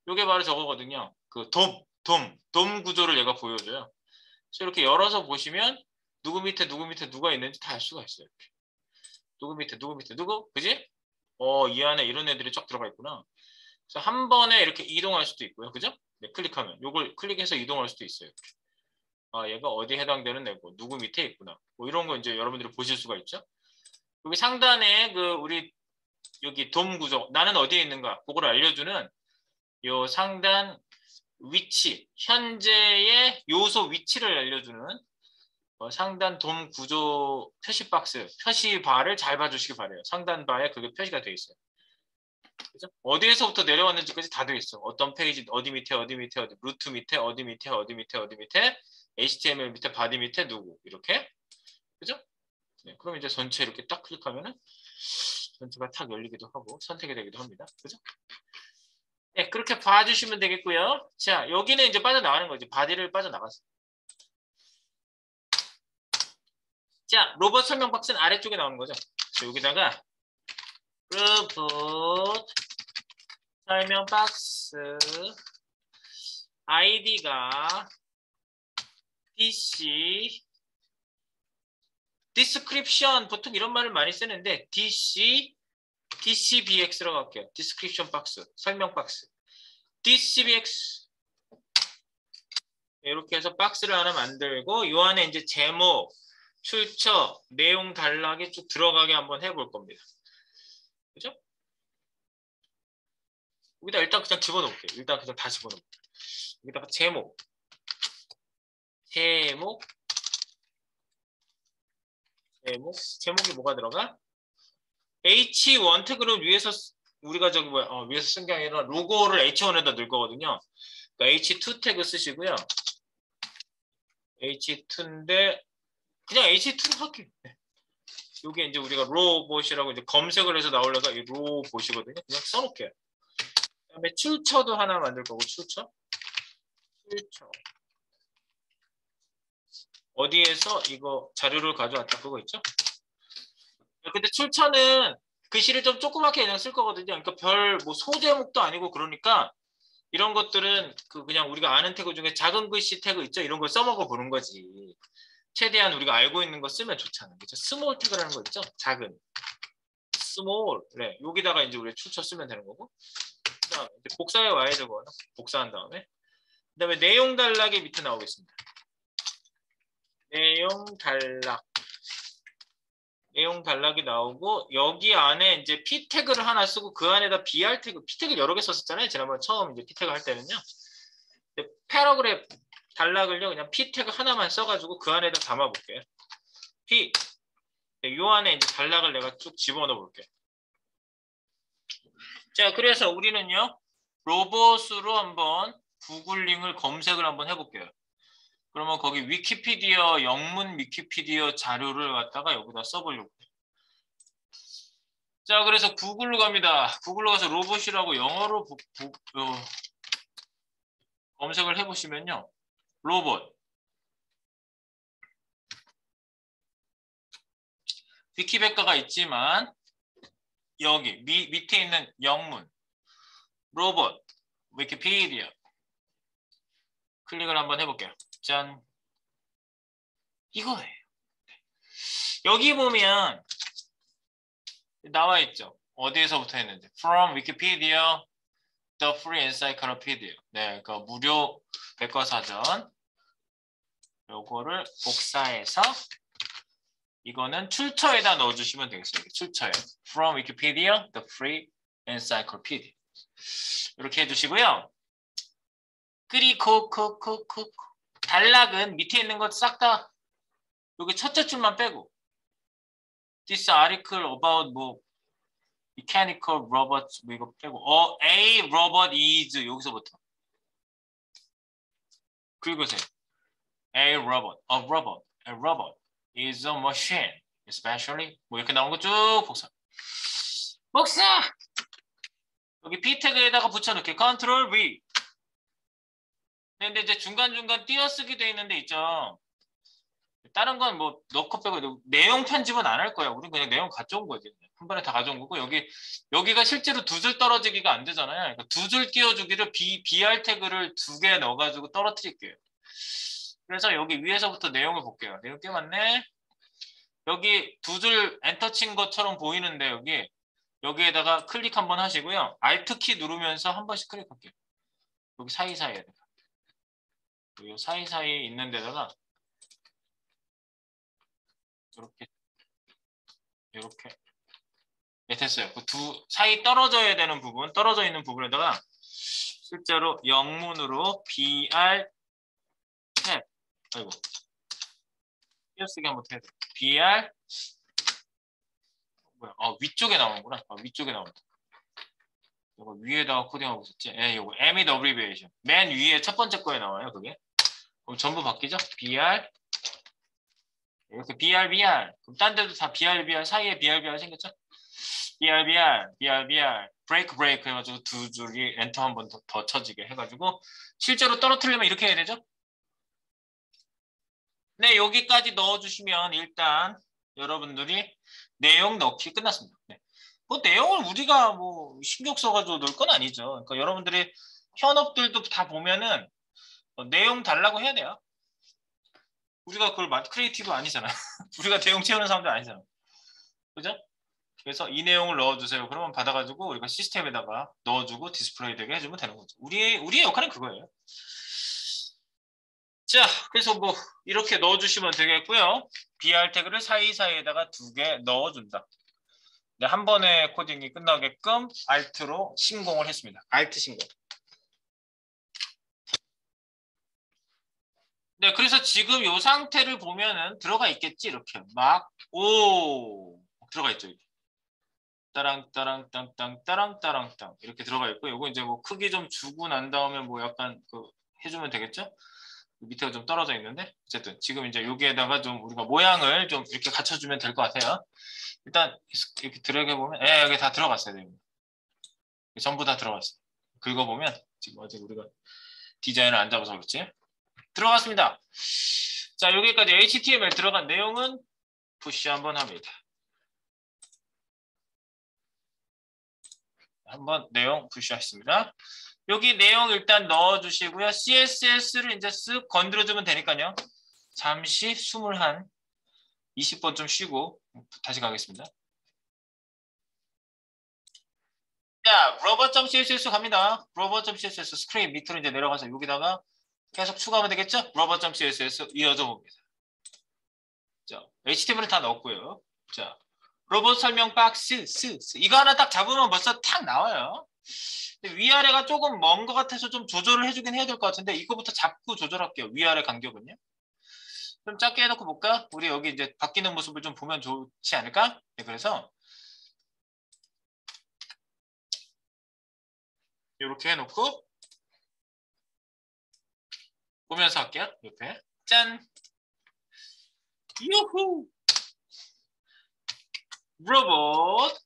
요게 바로 저거거든요. 그 돔 구조를 얘가 보여줘요. 그래서 이렇게 열어서 보시면 누구 밑에 누가 있는지 다 알 수가 있어요. 이렇게. 누구 밑에 누구? 그지? 이 안에 이런 애들이 쫙 들어가 있구나. 그래서 한 번에 이렇게 이동할 수도 있고요. 그죠? 네, 클릭하면 요걸 클릭해서 이동할 수도 있어요. 얘가 어디에 해당되는 애고 누구 밑에 있구나. 뭐 이런 거 이제 여러분들이 보실 수가 있죠. 여기 상단에 그 우리 여기 돔 구조 나는 어디에 있는가 그걸 알려주는 요 상단 위치 현재의 요소 위치를 알려주는 상단 돔 구조 표시 박스 표시바를 잘 봐주시기 바래요. 상단 바에 그게 표시가 되어 있어요. 그죠? 어디에서부터 내려왔는지까지 다 되어 있어. 어떤 페이지 어디 밑에 루트 밑에 어디 밑에 HTML 밑에 바디 밑에 누구 이렇게 그죠? 네, 그럼 이제 전체 이렇게 딱 클릭하면은 전체가 탁 열리기도 하고 선택이 되기도 합니다. 그죠? 네, 그렇게 봐주시면 되겠고요. 자, 여기는 이제 빠져나가는 거지. 바디를 빠져나갔어. 자, 로봇 설명 박스는 아래쪽에 나오는 거죠. 자, 여기다가 로봇 설명 박스 아이디가 DC description 보통 이런 말을 많이 쓰는데 DCBX라고 할게요. description 박스 설명 박스 DCBX 이렇게 해서 박스를 하나 만들고 이 안에 이제 제목, 출처, 내용 단락이 쭉 들어가게 한번 해볼 겁니다. 그죠? 여기다 일단 그냥 집어넣을게요. 일단 그냥 다 집어넣을게요. 여기다가 제목이 뭐가 들어가? H1 태그는 위에서 우리가 저기 위에서 쓴 게 아니라 로고를 H1에다 넣을 거거든요. 그러니까 H2 태그 쓰시고요. H2인데 그냥 H2로 할게요. 이게 이제 우리가 로봇이라고 이제 검색을 해서 나오려가 이 로봇이거든요. 그냥 써놓게요. 그다음에 출처도 하나 만들 거고 출처. 어디에서 이거 자료를 가져왔다 그거 있죠? 근데 출처는 글씨를 좀 조그맣게 그냥 쓸 거거든요. 그러니까 별 뭐 소제목도 아니고 그러니까 이런 것들은 그냥 우리가 아는 태그 중에 작은 글씨 태그 있죠? 이런 걸 써먹어 보는 거지. 최대한 우리가 알고 있는 거 쓰면 좋잖아요. 그렇죠? 스몰 태그라는 거 있죠? 작은. 스몰. 네. 여기다가 이제 우리 출처 쓰면 되는 거고. 그다음 이제 복사해 와야 되거나 복사한 다음에. 그다음에 내용 단락이 밑에 나오겠습니다. 내용 단락이 나오고 여기 안에 이제 P 태그를 하나 쓰고 그 안에다 BR 태그, P 태그 여러 개 썼었잖아요. 지난번 처음 이제 P 태그 할 때는요. 패러그래프 단락을요 그냥 P 태그 하나만 써가지고 그 안에다 담아볼게요. P. 요 안에 이제 단락을 내가 쭉 집어넣어 볼게요. 자, 그래서 우리는요 로봇으로 한번 구글링을 검색을 한번 해볼게요. 그러면 거기 위키피디아 영문 위키피디아 자료를 갖다가 여기다 써보려고 해요. 자, 그래서 구글로 갑니다. 구글로 가서 로봇이라고 영어로 검색을 해보시면요. 로봇. 위키백과가 있지만 여기 밑에 있는 영문 로봇 위키피디아 클릭을 한번 해볼게요. 짠. 이거예요. 여기 보면 나와 있죠. 어디에서부터 했는지. From Wikipedia, the free encyclopedia. 네, 그 무료 백과사전. 요거를 복사해서 이거는 출처에다 넣어주시면 되겠어요. 출처에. From Wikipedia, the free encyclopedia. 이렇게 해주시고요. 그리고 단락은 밑에 있는 것 싹 다 여기 첫째 줄만 빼고 This article about 뭐 mechanical robots 뭐 이거 빼고 a robot is 여기서부터 긁으세요. a robot is a machine especially 뭐 이렇게 나온 거 쭉 복사 여기 p 태그에다가 붙여넣게 Ctrl V. 근데 이제 중간중간 띄어쓰기 돼 있는 데 있죠. 다른 건 뭐 넣고 빼고 내용 편집은 안 할 거야. 우린 그냥 내용 가져온 거지. 한 번에 다 가져온 거고 여기가 실제로 두 줄 떨어지기가 안 되잖아요. 그러니까 두 줄 띄워주기를 BR 태그를 2개 넣어가지고 떨어뜨릴게요. 그래서 여기 위에서부터 내용을 볼게요. 내용 꽤 많네. 여기 두 줄 엔터 친 것처럼 보이는데 여기에다가 클릭 한번 하시고요. Alt 키 누르면서 한 번씩 클릭할게요. 여기 사이사이에 이 사이사이에 있는 데다가 이렇게 네, 됐어요. 그 두 사이 떨어져야 되는 부분, 떨어져 있는 부분에다가 실제로 영문으로 BR 탭, 아이고 띄어쓰기 한번 해야 돼. BR 뭐야? 위쪽에 나오는구나. 위쪽에 나온다. 이거 위에다가 코딩하고 있었지. 예, 이거 Mid Abbreviation. 맨 위에 첫 번째 거에 나와요, 그게. 그럼 전부 바뀌죠? BR 이렇게 BR. 그럼 딴 데도 다 BR 사이에 BR 생겼죠? BR, 브레이크 해가지고 두 줄이 엔터 한 번 더 쳐지게 해가지고 실제로 떨어뜨리려면 이렇게 해야 되죠? 네, 여기까지 넣어주시면 일단 여러분들이 내용 넣기 끝났습니다. 네. 그 내용을 우리가 뭐 신경 써가지고 넣을 건 아니죠. 그러니까 여러분들이 현업들도 다 보면은 내용 달라고 해야 돼요. 우리가 그걸 크리에이티브 아니잖아. 우리가 내용 채우는 사람들 아니잖아. 그죠? 그래서 이 내용을 넣어주세요. 그러면 받아가지고 우리가 시스템에다가 넣어주고 디스플레이 되게 해주면 되는 거죠. 우리의 역할은 그거예요. 자, 그래서 뭐 이렇게 넣어주시면 되겠고요. BR 태그를 사이사이에다가 2개 넣어준다. 네, 한 번에 코딩이 끝나게끔 Alt로 신공을 했습니다. Alt 신공. 네, 그래서 지금 이 상태를 보면은 들어가 있겠지, 이렇게. 들어가 있죠. 따랑, 따랑, 땅, 땅, 따랑, 따랑, 땅. 이렇게 들어가 있고, 요거 이제 뭐 크기 좀 주고 난 다음에 뭐 약간 해주면 되겠죠? 밑에가 좀 떨어져 있는데, 어쨌든 지금 이제 여기에다가 좀 우리가 모양을 좀 이렇게 갖춰주면 될 것 같아요. 일단 이렇게 드래그 해보면, 여기 다 들어갔어요. 네. 전부 다 들어갔어요. 긁어보면, 지금 아직 우리가 디자인을 안 잡아서 그렇지. 들어갔습니다. 자, 여기까지 HTML 들어간 내용은 푸시 한번 합니다. 한번 내용 푸시하겠습니다. 여기 내용 일단 넣어주시고요. CSS를 이제 쓱 건드려주면 되니까요. 잠시 숨을 한 20번 좀 쉬고 다시 가겠습니다. 자, rover.css 갑니다. rover.css 스크립 밑으로 이제 내려가서 여기다가 계속 추가하면 되겠죠? rover.css 이어져 봅니다. 자, HTML을 다 넣었고요. 자, 로봇 설명 박스, 이거 하나 딱 잡으면 벌써 탁 나와요. 위아래가 조금 먼 것 같아서 좀 조절을 해주긴 해야 될 것 같은데 이거부터 잡고 조절할게요. 위아래 간격은요. 좀 작게 해놓고 볼까? 우리 여기 이제 바뀌는 모습을 좀 보면 좋지 않을까? 네, 그래서 이렇게 해놓고 보면서 할게요. 옆에 짠! 유후! 로봇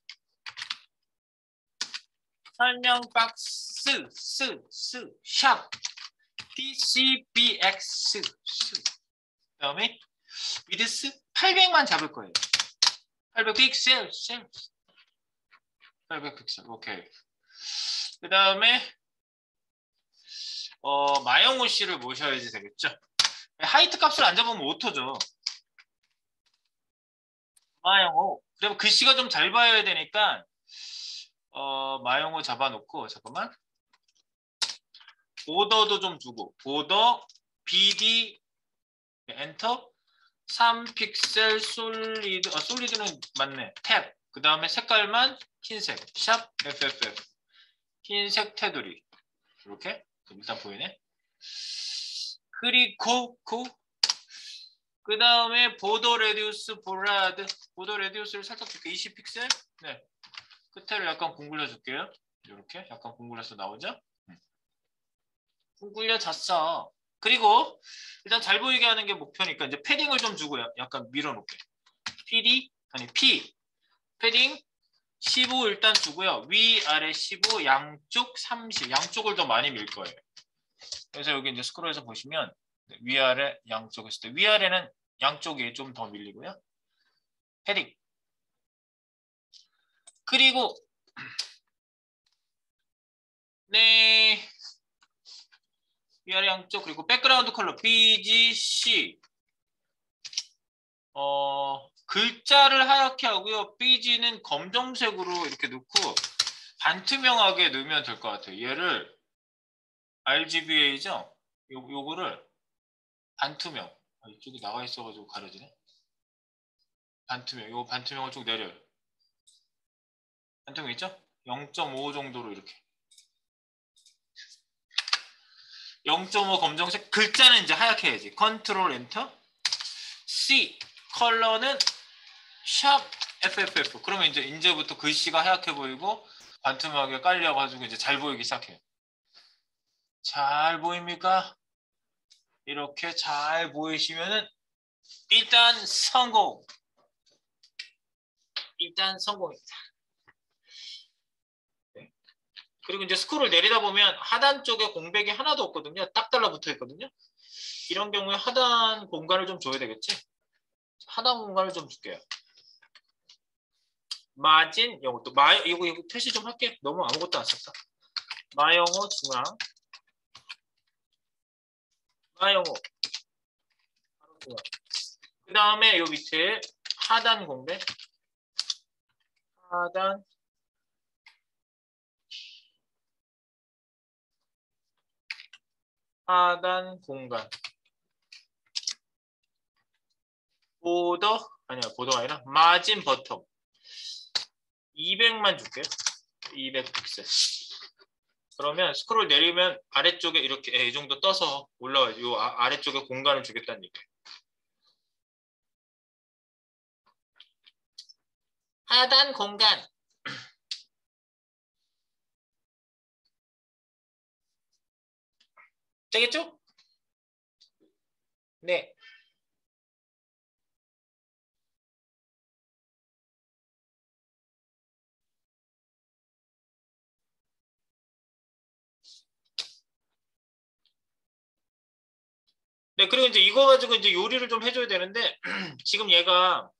설명 박스 샵 DCBX 그다음에 위드스 800만 잡을 거예요. 800 픽셀 800 픽셀 오케이. 그다음에 마영호 씨를 모셔야지 되겠죠. 하이트 값을 안 잡으면 오토죠. 마영호. 그리고 글씨가 좀 잘 봐야 되니까 마영호 잡아놓고 잠깐만. 보더도 좀 주고 보더 BD 엔터 3픽셀 솔리드 솔리드는 맞네. 탭. 그 다음에 색깔만 흰색 샵 FFF 흰색 테두리 이렇게 일단 보이네. 그리고 그 다음에 보더 레디우스 보라드 보더 레디우스를 살짝 줄게. 20픽셀. 네. 끝에를 약간 공굴려 줄게요. 이렇게 약간 공굴려서 나오죠. 공굴려졌어. 그리고 일단 잘 보이게 하는 게 목표니까 이제 패딩을 좀 주고요. 약간 밀어놓게. PD 아니 P 패딩 15 일단 주고요. 위아래 15 양쪽 30 양쪽을 더 많이 밀 거예요. 그래서 여기 이제 스크롤해서 보시면 위아래 양쪽 했을 때 위아래는 양쪽이 좀 더 밀리고요. 패딩. 그리고 네 위아래 양쪽 그리고 백그라운드 컬러 BGC 글자를 하얗게 하고요. BG는 검정색으로 이렇게 넣고 반투명하게 넣으면 될 것 같아요. 얘를 RGBA죠? 요거를 반투명. 이쪽이 나가 있어가지고 가려지네. 반투명. 요 반투명을 쭉 내려요. 반투명 있죠? 0.5 정도로 이렇게. 0.5 검정색. 글자는 이제 하얗게 해야지. 컨트롤 엔터. C. 컬러는 샵 FFF. 그러면 이제부터 글씨가 하얗게 보이고 반투명하게 깔려가지고 이제 잘 보이기 시작해요. 잘 보입니까? 이렇게 잘 보이시면은 일단 성공. 일단 성공입니다. 네. 그리고 이제 스크롤 내리다 보면 하단 쪽에 공백이 하나도 없거든요. 딱 달라붙어 있거든요. 이런 경우에 하단 공간을 좀 줘야 되겠지? 하단 공간을 좀 줄게요. 마진 영어 또 이거 표시 좀 할게. 너무 아무것도 안 썼다. 마영어 중앙. 마영어. 그 다음에 요 밑에 하단 공백. 하단 공간. 보더가 아니라 마진 버텀. 200만 줄게요. 200 픽셀. 그러면 스크롤 내리면 아래쪽에 이렇게 이 정도 떠서 올라와요. 요 아래쪽에 공간을 주겠다는 얘기예요. 하단 공간. 되겠죠? 네. 네, 그리고 이제 이거 가지고 이제 요리를 좀 해줘야 되는데, 지금 얘가,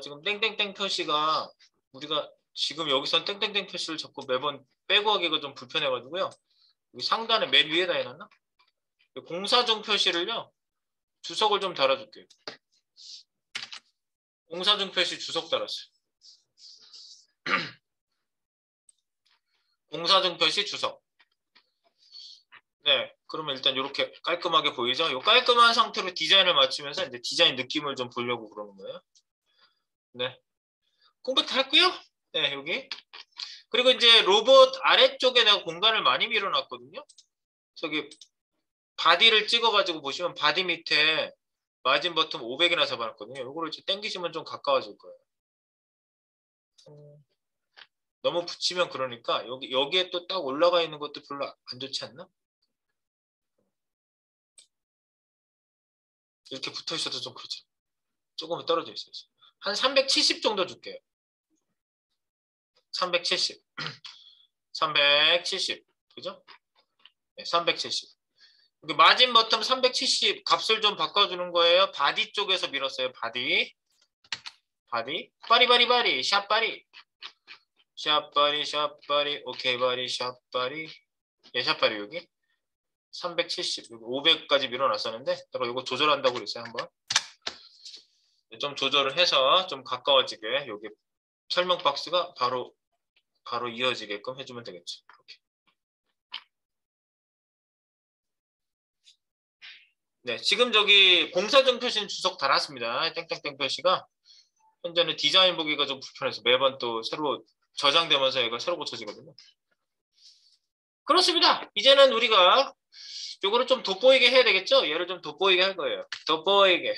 지금 땡땡땡 표시가, 우리가 지금 여기서 땡땡땡 표시를 자꾸 매번 빼고 하기가 좀 불편해가지고요. 여기 상단에 맨 위에다 해놨나? 공사 중 표시를요, 주석을 좀 달아줄게요. 공사 중 표시 주석 달았어요. 공사 중 표시 주석. 네, 그러면 일단 이렇게 깔끔하게 보이죠? 이 깔끔한 상태로 디자인을 맞추면서 이제 디자인 느낌을 좀 보려고 그러는 거예요. 네, 컴팩트 할고요. 네, 여기. 그리고 이제 로봇 아래쪽에 내가 공간을 많이 밀어놨거든요. 저기 바디를 찍어가지고 보시면 바디 밑에 마진 버튼 500이나 잡아놨거든요. 이거를 이제 당기시면 좀 가까워질 거예요. 너무 붙이면 그러니까 여기에 또 딱 올라가 있는 것도 별로 안 좋지 않나? 이렇게 붙어 있어도 좀 그렇죠. 조금 떨어져 있어요. 한 370 정도 줄게요. 370. 370. 그죠? 네, 370. 마진 버튼 370 값을 좀 바꿔주는 거예요. 바디 쪽에서 밀었어요. 바디. 바리. 샷바리. 샷바리. 오케이, 바리, 샷바리. 예, 샷바리 여기. 370. 500까지 밀어놨었는데, 내가 이거 조절한다고 그랬어요. 한번. 좀 조절을 해서 좀 가까워지게 여기 설명 박스가 바로 이어지게끔 해주면 되겠죠. 이렇게. 네, 지금 저기 공사중 표시는 주석 달았습니다. 땡땡땡 표시가 현재는 디자인 보기가 좀 불편해서 매번 또 새로 저장되면서 얘가 새로 고쳐지거든요. 그렇습니다. 이제는 우리가 요거를 좀 돋보이게 해야 되겠죠? 얘를 좀 돋보이게 할 거예요. 돋보이게.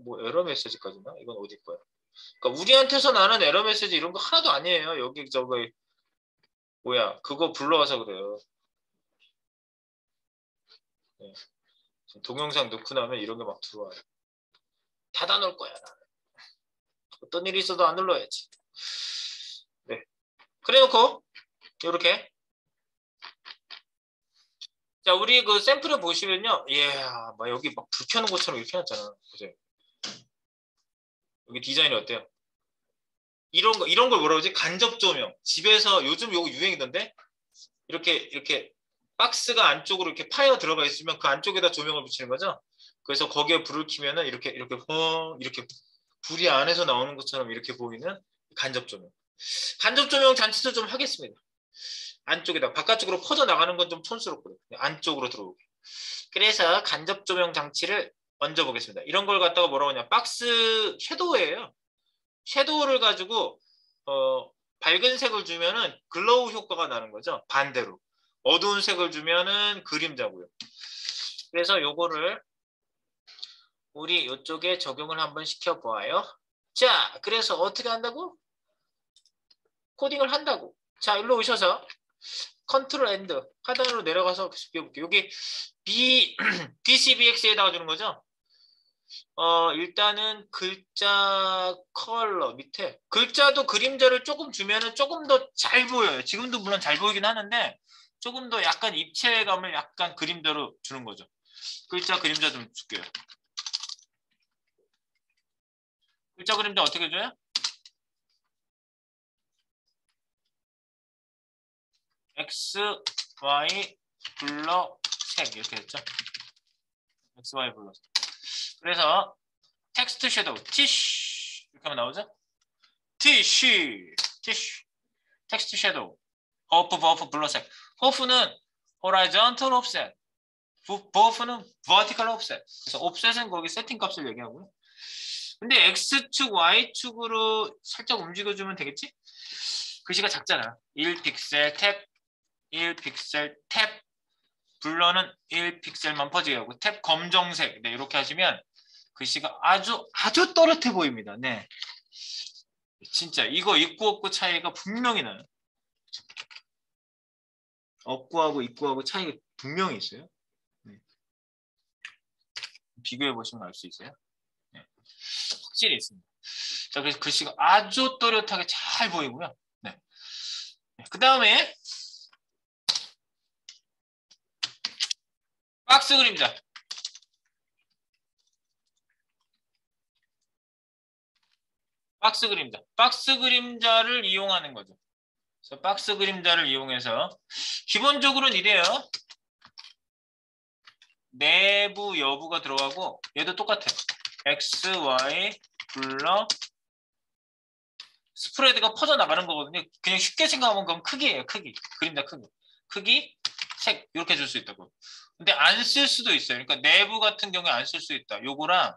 뭐 에러 메시지까지나? 이건 어디 거야? 그러니까 우리한테서 나는 에러 메시지 이런 거 하나도 아니에요. 여기 저거 뭐야? 그거 불러와서 그래요. 네. 동영상 넣고 나면 이런 게 막 들어와요. 닫아놓을 거야. 나는. 어떤 일이 있어도 안 눌러야지. 네. 그래놓고 이렇게 자 우리 그 샘플을 보시면요. 막 여기 막 불 켜는 것처럼 이렇게 해놨잖아. 보세요. 여기 디자인이 어때요? 이런 걸 뭐라고 하지? 간접 조명. 집에서 요즘 요거 유행이던데 이렇게 박스가 안쪽으로 이렇게 파여 들어가 있으면 그 안쪽에다 조명을 붙이는 거죠. 그래서 거기에 불을 켜면은 이렇게 불이 안에서 나오는 것처럼 이렇게 보이는 간접 조명. 간접 조명 장치도 좀 하겠습니다. 안쪽에다 바깥쪽으로 퍼져 나가는 건 좀 촌스럽거든요. 안쪽으로 들어오게. 그래서 간접 조명 장치를 얹어 보겠습니다. 이런 걸 갖다가 뭐라고 하냐? 박스 섀도우예요. 섀도우를 가지고 밝은 색을 주면은 글로우 효과가 나는 거죠. 반대로. 어두운 색을 주면은 그림자고요. 그래서 요거를 우리 이쪽에 적용을 한번 시켜보아요. 자, 그래서 어떻게 한다고? 코딩을 한다고. 자, 일로 오셔서 컨트롤 엔드 하단으로 내려가서 계속 비워볼게요. 여기 DCBX에다가 주는 거죠. 일단은 글자 컬러 밑에 글자도 그림자를 조금 주면은 조금 더 잘 보여요. 지금도 물론 잘 보이긴 하는데 조금 더 약간 입체감을 약간 그림자로 주는 거죠. 글자 그림자 좀 줄게요. 글자 그림자 어떻게 줘요? x, y 블러 색 이렇게 됐죠. x, y 블러 색. 그래서 텍스트 섀도우 티쉬 이렇게 하면 나오죠. 티쉬 텍스트 섀도우 버프 블러색. 버프는 horizontal offset, 버프는 vertical offset. 그래서 offset은 거기 세팅 값을 얘기하고요. 근데 x축, y축으로 살짝 움직여주면 되겠지? 글씨가 작잖아. 1픽셀 탭, 1픽셀 탭, 블러는 1픽셀만 퍼지게 하고 탭 검정색. 네, 이렇게 하시면 글씨가 아주 또렷해 보입니다. 네, 진짜 이거 있고 없고 차이가 분명히 나요. 없고하고 있고하고 차이가 분명히 있어요. 네. 비교해 보시면 알 수 있어요. 네. 확실히 있습니다. 자, 그래서 글씨가 아주 또렷하게 잘 보이고요. 네. 그 다음에 박스 그림자. 박스 그림자를 이용하는 거죠. 그래서 박스 그림자를 이용해서 기본적으로는 이래요. 내부 여부가 들어가고 얘도 똑같아. x, y 블러 스프레드가 퍼져나가는 거거든요. 그냥 쉽게 생각하면 그건 크기예요. 그림자 크기, 색 이렇게 줄 수 있다고. 근데 안 쓸 수도 있어요. 그러니까 내부 같은 경우에 안 쓸 수 있다. 요거랑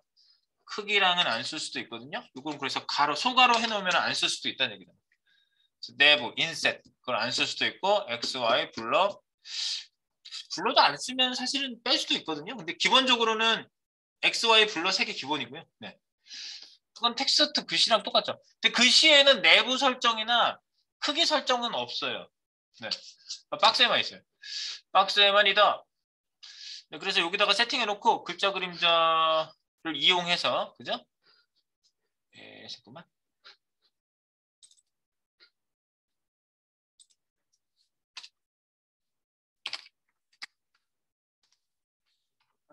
크기랑은 안 쓸 수도 있거든요. 요건 그래서 소가로 해놓으면 안 쓸 수도 있다는 얘기다. 내부 인셋 그걸 안 쓸 수도 있고 x, y 블러도 안 쓰면 사실은 뺄 수도 있거든요. 근데 기본적으로는 x, y 블러 색이 기본이고요. 네. 그건 텍스트 글씨랑 똑같죠. 근데 글씨에는 내부 설정이나 크기 설정은 없어요. 네. 박스에만 있어요. 박스에만이다. 네, 그래서 여기다가 세팅해놓고 글자 그림자를 이용해서 그죠? 네, 잠깐만.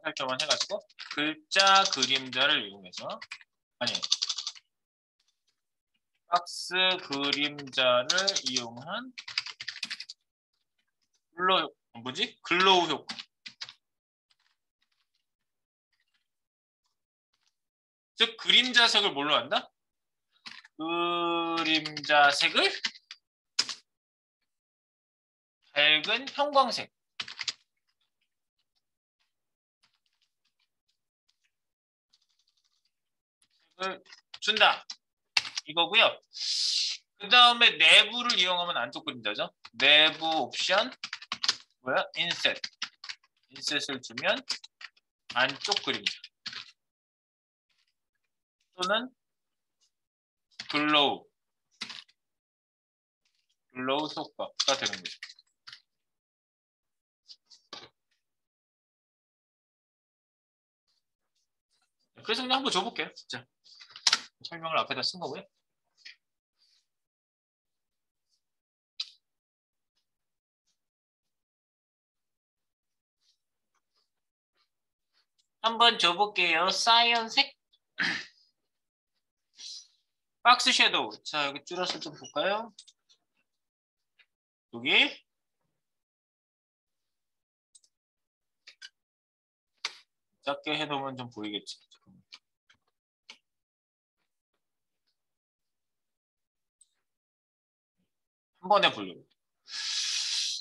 살짝만 해가지고 글자 그림자를 이용해서 박스 그림자를 이용한 글로우 효과. 즉 그림자색을 뭘로 한다? 그림자색을 밝은 형광색을 준다. 이거고요. 그 다음에 내부를 이용하면 안쪽 그림자죠. 내부 옵션 인셋을 주면 안쪽 그림자 또는 글로우 효과가 되는 거죠. 그래서 그냥 한번 줘볼게요. 진짜 설명을 앞에다 쓴 거고요. 한번 줘볼게요. 사이언색 박스 섀도우. 자, 여기 줄여서 좀 볼까요? 여기 작게 해놓으면 좀 보이겠지. 한 번에 보려고.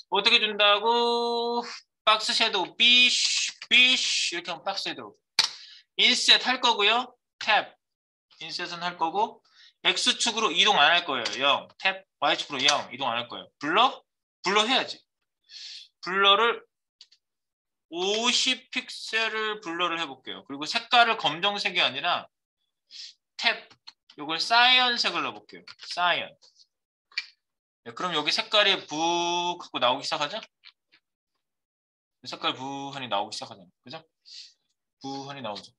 어떻게 준다고? 박스 섀도우 비쉬 이렇게 하면 박스 섀도우. 인셋 할 거고요. 탭 인셋은 할 거고 X축으로 이동 안 할 거예요. 0. 탭 Y축으로 0 이동 안 할 거예요. 블러 해야지. 블러를 50픽셀을 블러를 해볼게요. 그리고 색깔을 검정색이 아니라 탭 이걸 사이언색을 넣어볼게요. 사이언. 네, 그럼 여기 색깔이 부 갖고 나오기 시작하죠? 색깔 부한이 나오기 시작하잖아요. 그죠? 부한이 나오죠.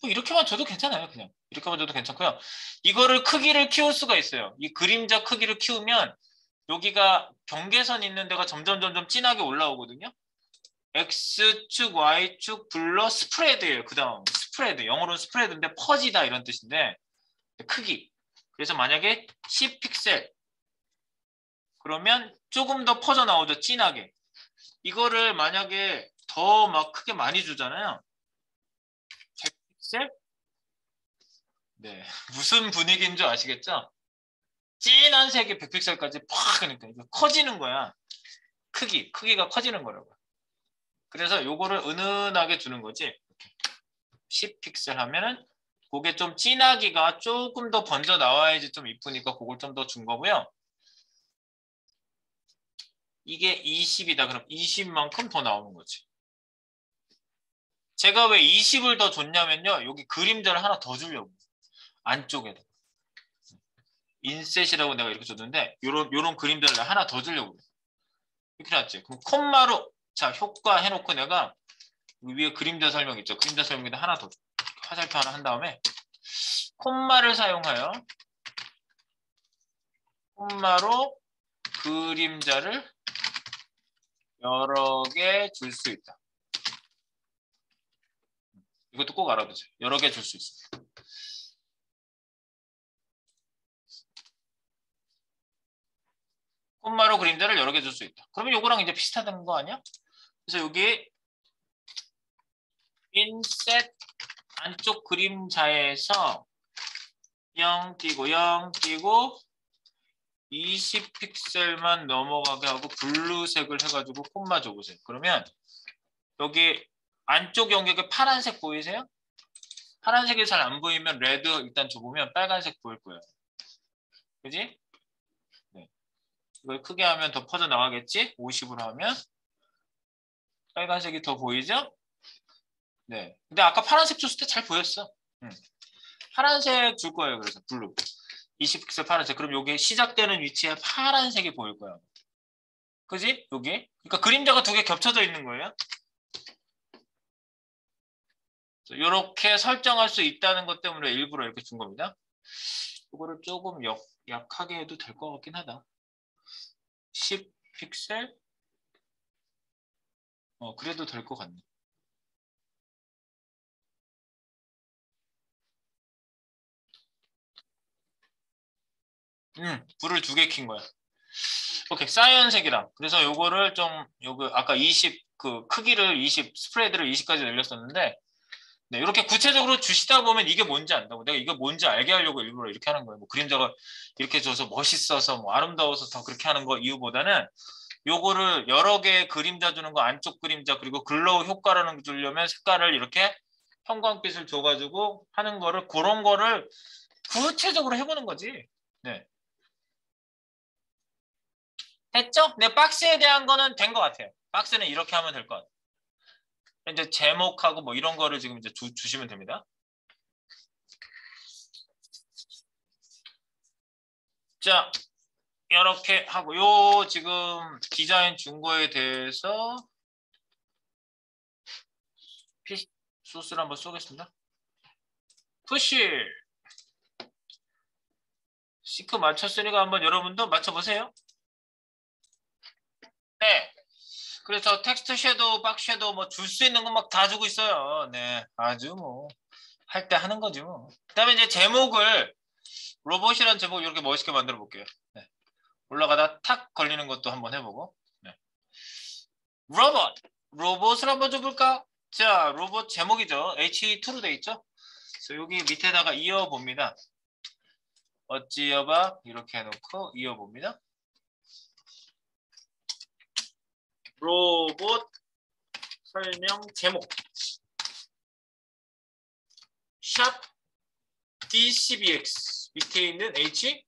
뭐 이렇게만 줘도 괜찮아요. 그냥 이렇게만 줘도 괜찮고요. 이거를 크기를 키울 수가 있어요. 이 그림자 크기를 키우면 여기가 경계선 있는 데가 점점 진하게 올라오거든요. X축, Y축 블러 스프레드예요. 그 다음 스프레드. 영어로는 스프레드인데 퍼지다 이런 뜻인데 크기. 그래서 만약에 10픽셀 그러면 조금 더 퍼져 나오죠. 진하게. 이거를 만약에 더 막 크게 많이 주잖아요. 100픽셀? 네. 무슨 분위기인 줄 아시겠죠? 진한 색이 100픽셀까지 팍 그러니까 이거 커지는 거야. 크기가 커지는 거라고. 그래서 요거를 은은하게 주는 거지. 이렇게 10픽셀 하면은 그게 좀 진하기가 조금 더 번져 나와야지 좀 이쁘니까 그걸 좀 더 준 거고요. 이게 20이다. 그럼 20만큼 더 나오는 거지. 제가 왜 20을 더 줬냐면요. 여기 그림자를 하나 더 주려고. 안쪽에다. 인셋이라고 내가 이렇게 줬는데 요런 그림자를 하나 더 주려고. 이렇게 놨지. 그럼 콤마로 자 효과 해놓고 내가 위에 그림자 설명 있죠. 그림자 설명에다 하나 더 화살표 하나 한 다음에 콤마를 사용하여 콤마로 그림자를 여러 개 줄 수 있다. 이것도 꼭 알아두세요. 여러 개 줄 수 있어요. 콤마로 그림자를 여러 개 줄 수 있다. 그러면 요거랑 이제 비슷하다는 거 아니야? 그래서 여기 인셋 안쪽 그림자에서 0 띄고 0 띄고 20픽셀만 넘어가게 하고 블루색을 해가지고 콤마 줘보세요. 그러면 여기 안쪽 영역에 파란색 보이세요? 파란색이 잘 안 보이면 레드 일단 줘보면 빨간색 보일 거예요. 그지? 네. 이걸 크게 하면 더 퍼져 나가겠지? 50으로 하면 빨간색이 더 보이죠? 네. 근데 아까 파란색 줬을 때 잘 보였어. 파란색 줄 거예요. 그래서 블루. 20픽셀 파란색. 그럼 여기 시작되는 위치에 파란색이 보일 거야. 그지? 여기. 그러니까 그림자가 두 개 겹쳐져 있는 거예요. 이렇게 설정할 수 있다는 것 때문에 일부러 이렇게 준 겁니다. 이거를 조금 약하게 해도 될 것 같긴 하다. 10픽셀? 그래도 될 것 같네. 불을 두 개 킨 거야. 오케이, 사이언색이랑. 그래서 요거를 좀, 요거 아까 20, 그 크기를 20, 스프레드를 20까지 늘렸었는데, 네, 이렇게 구체적으로 주시다 보면 이게 뭔지 안다고. 내가 이게 뭔지 알게 하려고 일부러 이렇게 하는 거예요. 뭐 그림자가 이렇게 줘서 멋있어서 뭐 아름다워서 더 그렇게 하는 거 이유보다는 요거를 여러 개 그림자 주는 거 안쪽 그림자 그리고 글로우 효과라는 거 주려면 색깔을 이렇게 형광빛을 줘가지고 하는 거를 그런 거를 구체적으로 해보는 거지. 네. 됐죠? 네, 박스에 대한 거는 된 것 같아요. 박스는 이렇게 하면 될 것 같아요. 이제 제목하고 뭐 이런 거를 지금 이제 주시면 됩니다. 자, 이렇게 하고 요 지금 디자인 준 거에 대해서 소스를 한번 쏘겠습니다. 푸시 시크 맞췄으니까 한번 여러분도 맞춰보세요. 네. 그래서 텍스트 섀도우, 박 섀도우 뭐 줄 수 있는 거 막 다 주고 있어요. 네. 아주 뭐 할 때 하는 거지 뭐. 그다음에 이제 제목을 로봇이라는 제목 이렇게 멋있게 만들어 볼게요. 네. 올라가다 탁 걸리는 것도 한번 해보고. 네. 로봇을 한번 줘볼까? 자, 로봇 제목이죠. H2로 돼 있죠? 그래서 여기 밑에다가 이어봅니다. 어찌어봐 이렇게 해놓고 이어봅니다. 로봇 설명 제목 샵 D12X 밑에 있는 H2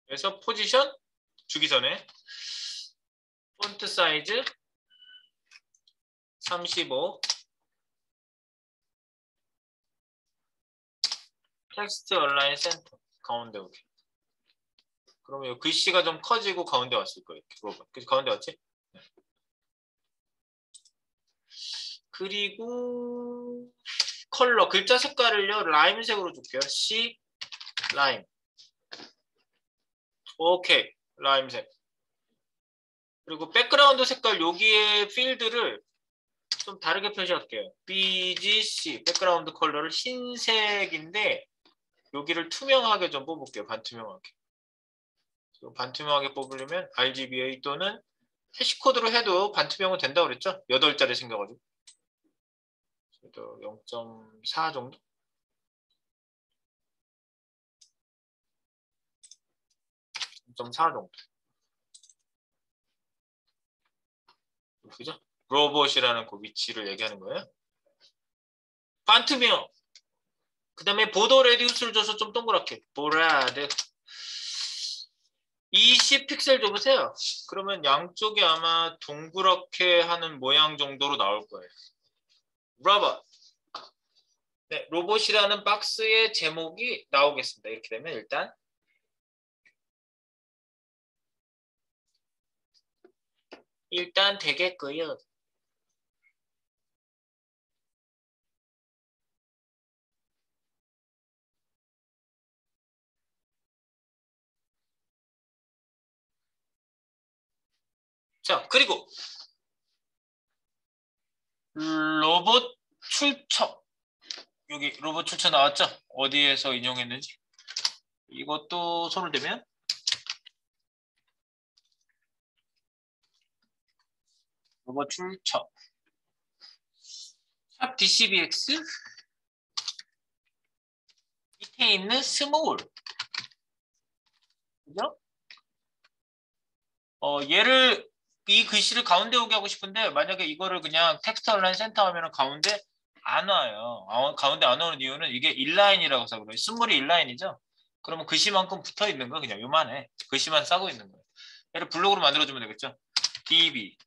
그래서 포지션 주기 전에 폰트 사이즈 35 텍스트 얼라인 센터 가운데 오게. 그러면 글씨가 좀 커지고 가운데 왔을 거예요. 로봇. 그래서 가운데 왔지? 네. 그리고 컬러 글자 색깔을요 라임색으로 줄게요. C 라임. 오케이 라임색. 그리고 백그라운드 색깔 여기에 필드를 좀 다르게 표시할게요. BGC 백그라운드 컬러를 흰색인데 여기를 투명하게 좀 뽑을게요. 반투명하게. 반투명하게 뽑으려면 RGBA 또는 해시코드로 해도 반투명은 된다고 그랬죠? 8자리 생겨가지고. 그래도 0.4 정도? 0.4 정도. 그죠? 로봇이라는 그 위치를 얘기하는 거예요. 반투명. 그 다음에 보더 레디우스를 줘서 좀 동그랗게. 보라드. 20픽셀 줘보세요. 그러면 양쪽이 아마 동그랗게 하는 모양 정도로 나올 거예요. 로봇. 네, 로봇이라는 박스의 제목이 나오겠습니다. 이렇게 되면 일단 되겠고요. 자, 그리고 로봇 출처. 여기 로봇 출처 나왔죠? 어디에서 인용했는지. 이것도 손을 대면 로봇 출처. 샵 DCBX 밑에 있는 스몰. 그죠? 얘를 이 글씨를 가운데 오게 하고 싶은데 만약에 이거를 그냥 텍스트 얼라인 센터 하면 가운데 안 와요. 가운데 안 오는 이유는 이게 인라인이라고 해서 그래요. 스몰이 인라인이죠. 그러면 글씨만큼 붙어 있는 거 그냥 요만해. 글씨만 싸고 있는 거예요. 얘를 블록으로 만들어주면 되겠죠. DB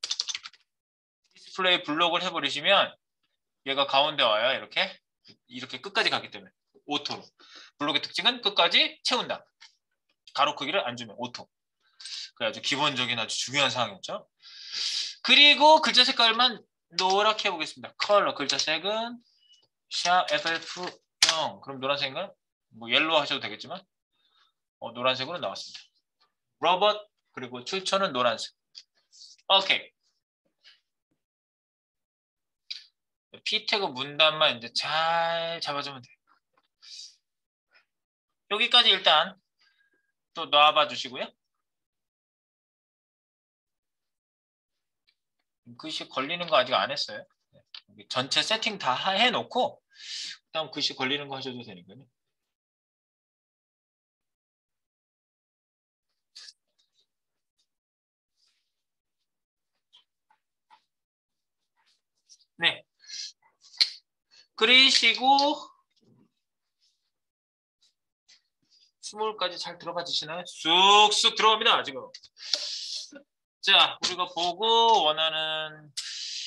디스플레이 블록을 해버리시면 얘가 가운데 와요. 이렇게 끝까지 가기 때문에 오토로. 블록의 특징은 끝까지 채운다. 가로 크기를 안 주면 오토. 그게 아주 기본적인 아주 중요한 사항이었죠. 그리고 글자 색깔만 노랗게 해보겠습니다. 컬러 글자 색은 샵 FF0. 그럼 노란색은 뭐 옐로우 하셔도 되겠지만 노란색으로 나왔습니다. 로봇 그리고 출처는 노란색. 오케이. P 태그 문단만 이제 잘 잡아주면 돼요. 여기까지 일단 또 놔봐 주시고요. 글씨 걸리는 거 아직 안 했어요. 전체 세팅 다 해놓고 그다음 글씨 걸리는 거 하셔도 되니까요. 네. 그리시고 스몰까지 잘 들어가 주시나요? 쑥쑥 들어갑니다. 지금. 자, 우리가 보고 원하는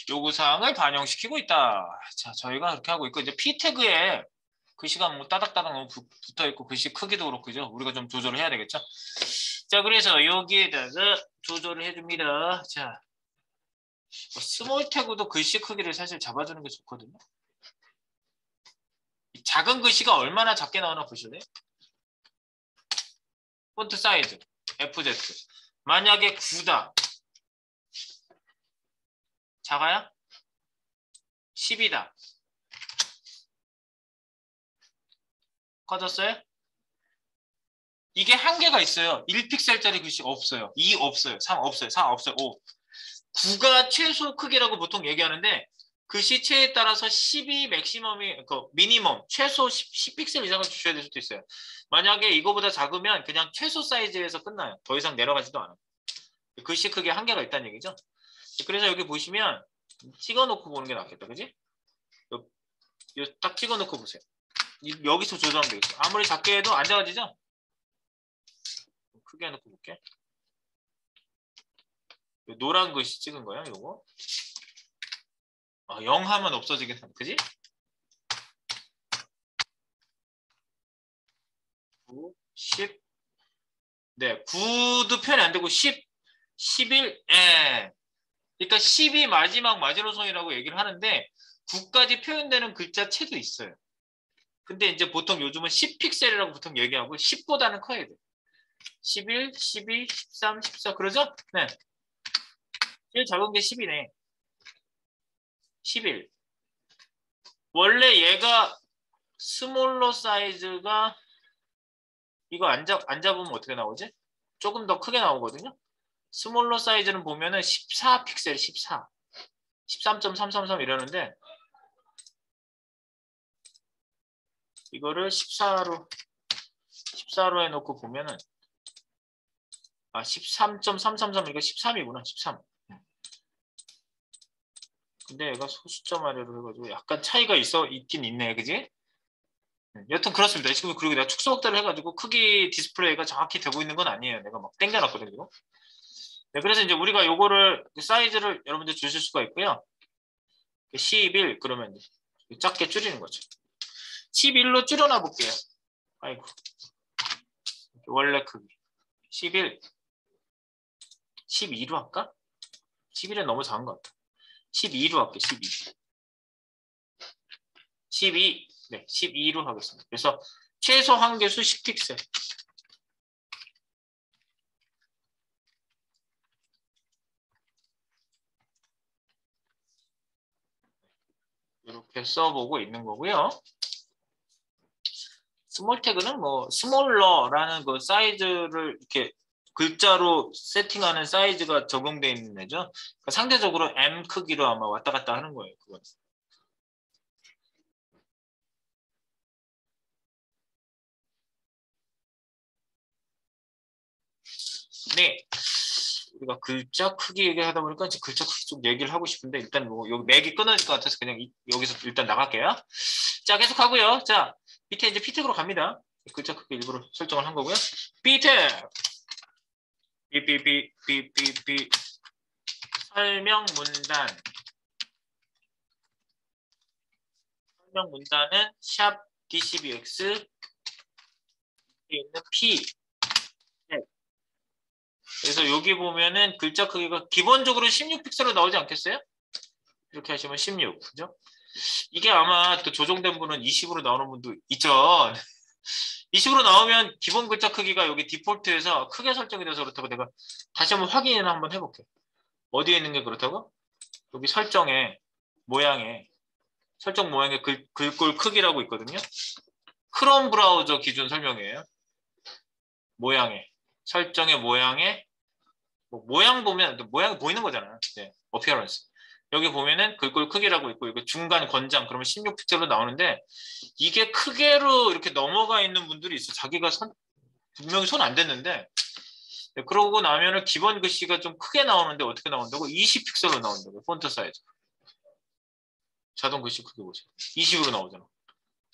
요구사항을 반영시키고 있다. 자, 저희가 그렇게 하고 있고 이제 P 태그에 글씨가 뭐 따닥따닥 너무 붙어 있고 글씨 크기도 그렇고 그죠? 우리가 좀 조절을 해야 되겠죠? 자, 그래서 여기에다가 조절을 해줍니다. 자, 스몰 태그도 글씨 크기를 사실 잡아주는 게 좋거든요. 작은 글씨가 얼마나 작게 나오나 보실래요? 폰트 사이즈 FZ. 만약에 9다. 작아요? 10이다. 커졌어요? 이게 한계가 있어요. 1픽셀짜리 글씨가 없어요. 2 없어요. 3 없어요. 4 없어요. 5. 9가 최소 크기라고 보통 얘기하는데 글씨체에 따라서 10이 맥시멈이 미니멈 최소 10 픽셀 이상을 주셔야 될 수도 있어요. 만약에 이거보다 작으면 그냥 최소 사이즈에서 끝나요. 더 이상 내려가지도 않아요. 글씨 크기에 한계가 있다는 얘기죠. 그래서 여기 보시면 찍어놓고 보는 게 낫겠다. 그지? 딱 찍어놓고 보세요. 여기서 조절하면 되겠죠. 아무리 작게 해도 안 작아지죠? 크게 해놓고 볼게. 노란 글씨 찍은 거야, 요거. 0 하면 없어지겠다. 그지? 9, 10. 네, 9도 표현이 안 되고 10, 11. 예. 그러니까 10이 마지막 마지노선이라고 얘기를 하는데 9까지 표현되는 글자체도 있어요. 근데 이제 보통 요즘은 10픽셀이라고 보통 얘기하고 10보다는 커야 돼. 11, 12, 13, 14 그러죠? 네. 제일 작은 게 10이네. 11. 원래 얘가 스몰러 사이즈가 이거 안 잡으면 어떻게 나오지? 조금 더 크게 나오거든요. 스몰러 사이즈는 보면은 14픽셀, 14. 13.333 이러는데 이거를 14로 해놓고 보면은 13.333 이거 13이구나. 13. 근데 얘가 소수점 아래로 해가지고 약간 차이가 있긴 있네, 그지? 여튼 그렇습니다. 지금 그리고 내가 축소 확대를 해가지고 크기 디스플레이가 정확히 되고 있는 건 아니에요. 내가 막 땡겨놨거든요. 네, 그래서 이제 우리가 요거를 사이즈를 여러분들 주실 수가 있고요. 11 그러면 작게 줄이는 거죠. 11로 줄여놔 볼게요. 아이고 원래 크기 11 12로 할까? 11은 너무 작은 것 같아. 12로 할게. 12 네, 12로 하겠습니다. 그래서 최소 한계수 10픽셀. 이렇게 써보고 있는 거고요. 스몰 태그는 뭐 스몰러라는 그 사이즈를 이렇게 글자로 세팅하는 사이즈가 적용되어 있는 애죠. 그러니까 상대적으로 M 크기로 아마 왔다 갔다 하는 거예요. 그건. 네. 우리가 글자 크기 얘기하다 보니까 이제 글자 크기 좀 얘기를 하고 싶은데 일단 뭐 여기 맥이 끊어질 것 같아서 그냥 여기서 일단 나갈게요. 자, 계속 하고요. 자, 밑에 이제 피텍으로 갑니다. 글자 크기 일부러 설정을 한 거고요. 피텍 삐삐삐삐삐삐 설명 문단은 샵 D12X 있는 P. 네. 그래서 여기 보면은 글자 크기가 기본적으로 16픽셀로 나오지 않겠어요? 이렇게 하시면 16, 그죠? 이게 아마 또 조정된 분은 20으로 나오는 분도 있죠. 20으로 나오면 기본 글자 크기가 여기 디폴트에서 크게 설정이 돼서 그렇다고 내가 다시 한번 확인을 한번 해볼게요. 어디에 있는 게 그렇다고? 여기 설정 모양의 글꼴 크기라고 있거든요. 크롬 브라우저 기준 설명이에요. 설정의 모양에 뭐 모양 보면 모양이 보이는 거잖아요. 네, 어피어런스. 여기 보면은 글꼴 크기라고 있고 이거 중간 권장 그러면 16픽셀로 나오는데 이게 크게로 이렇게 넘어가 있는 분들이 있어. 자기가 분명히 손 안 댔는데 네, 그러고 나면은 기본 글씨가 좀 크게 나오는데 어떻게 나온다고? 20픽셀로 나온다고. 폰트 사이즈. 자동 글씨 크기 보세요. 20으로 나오잖아.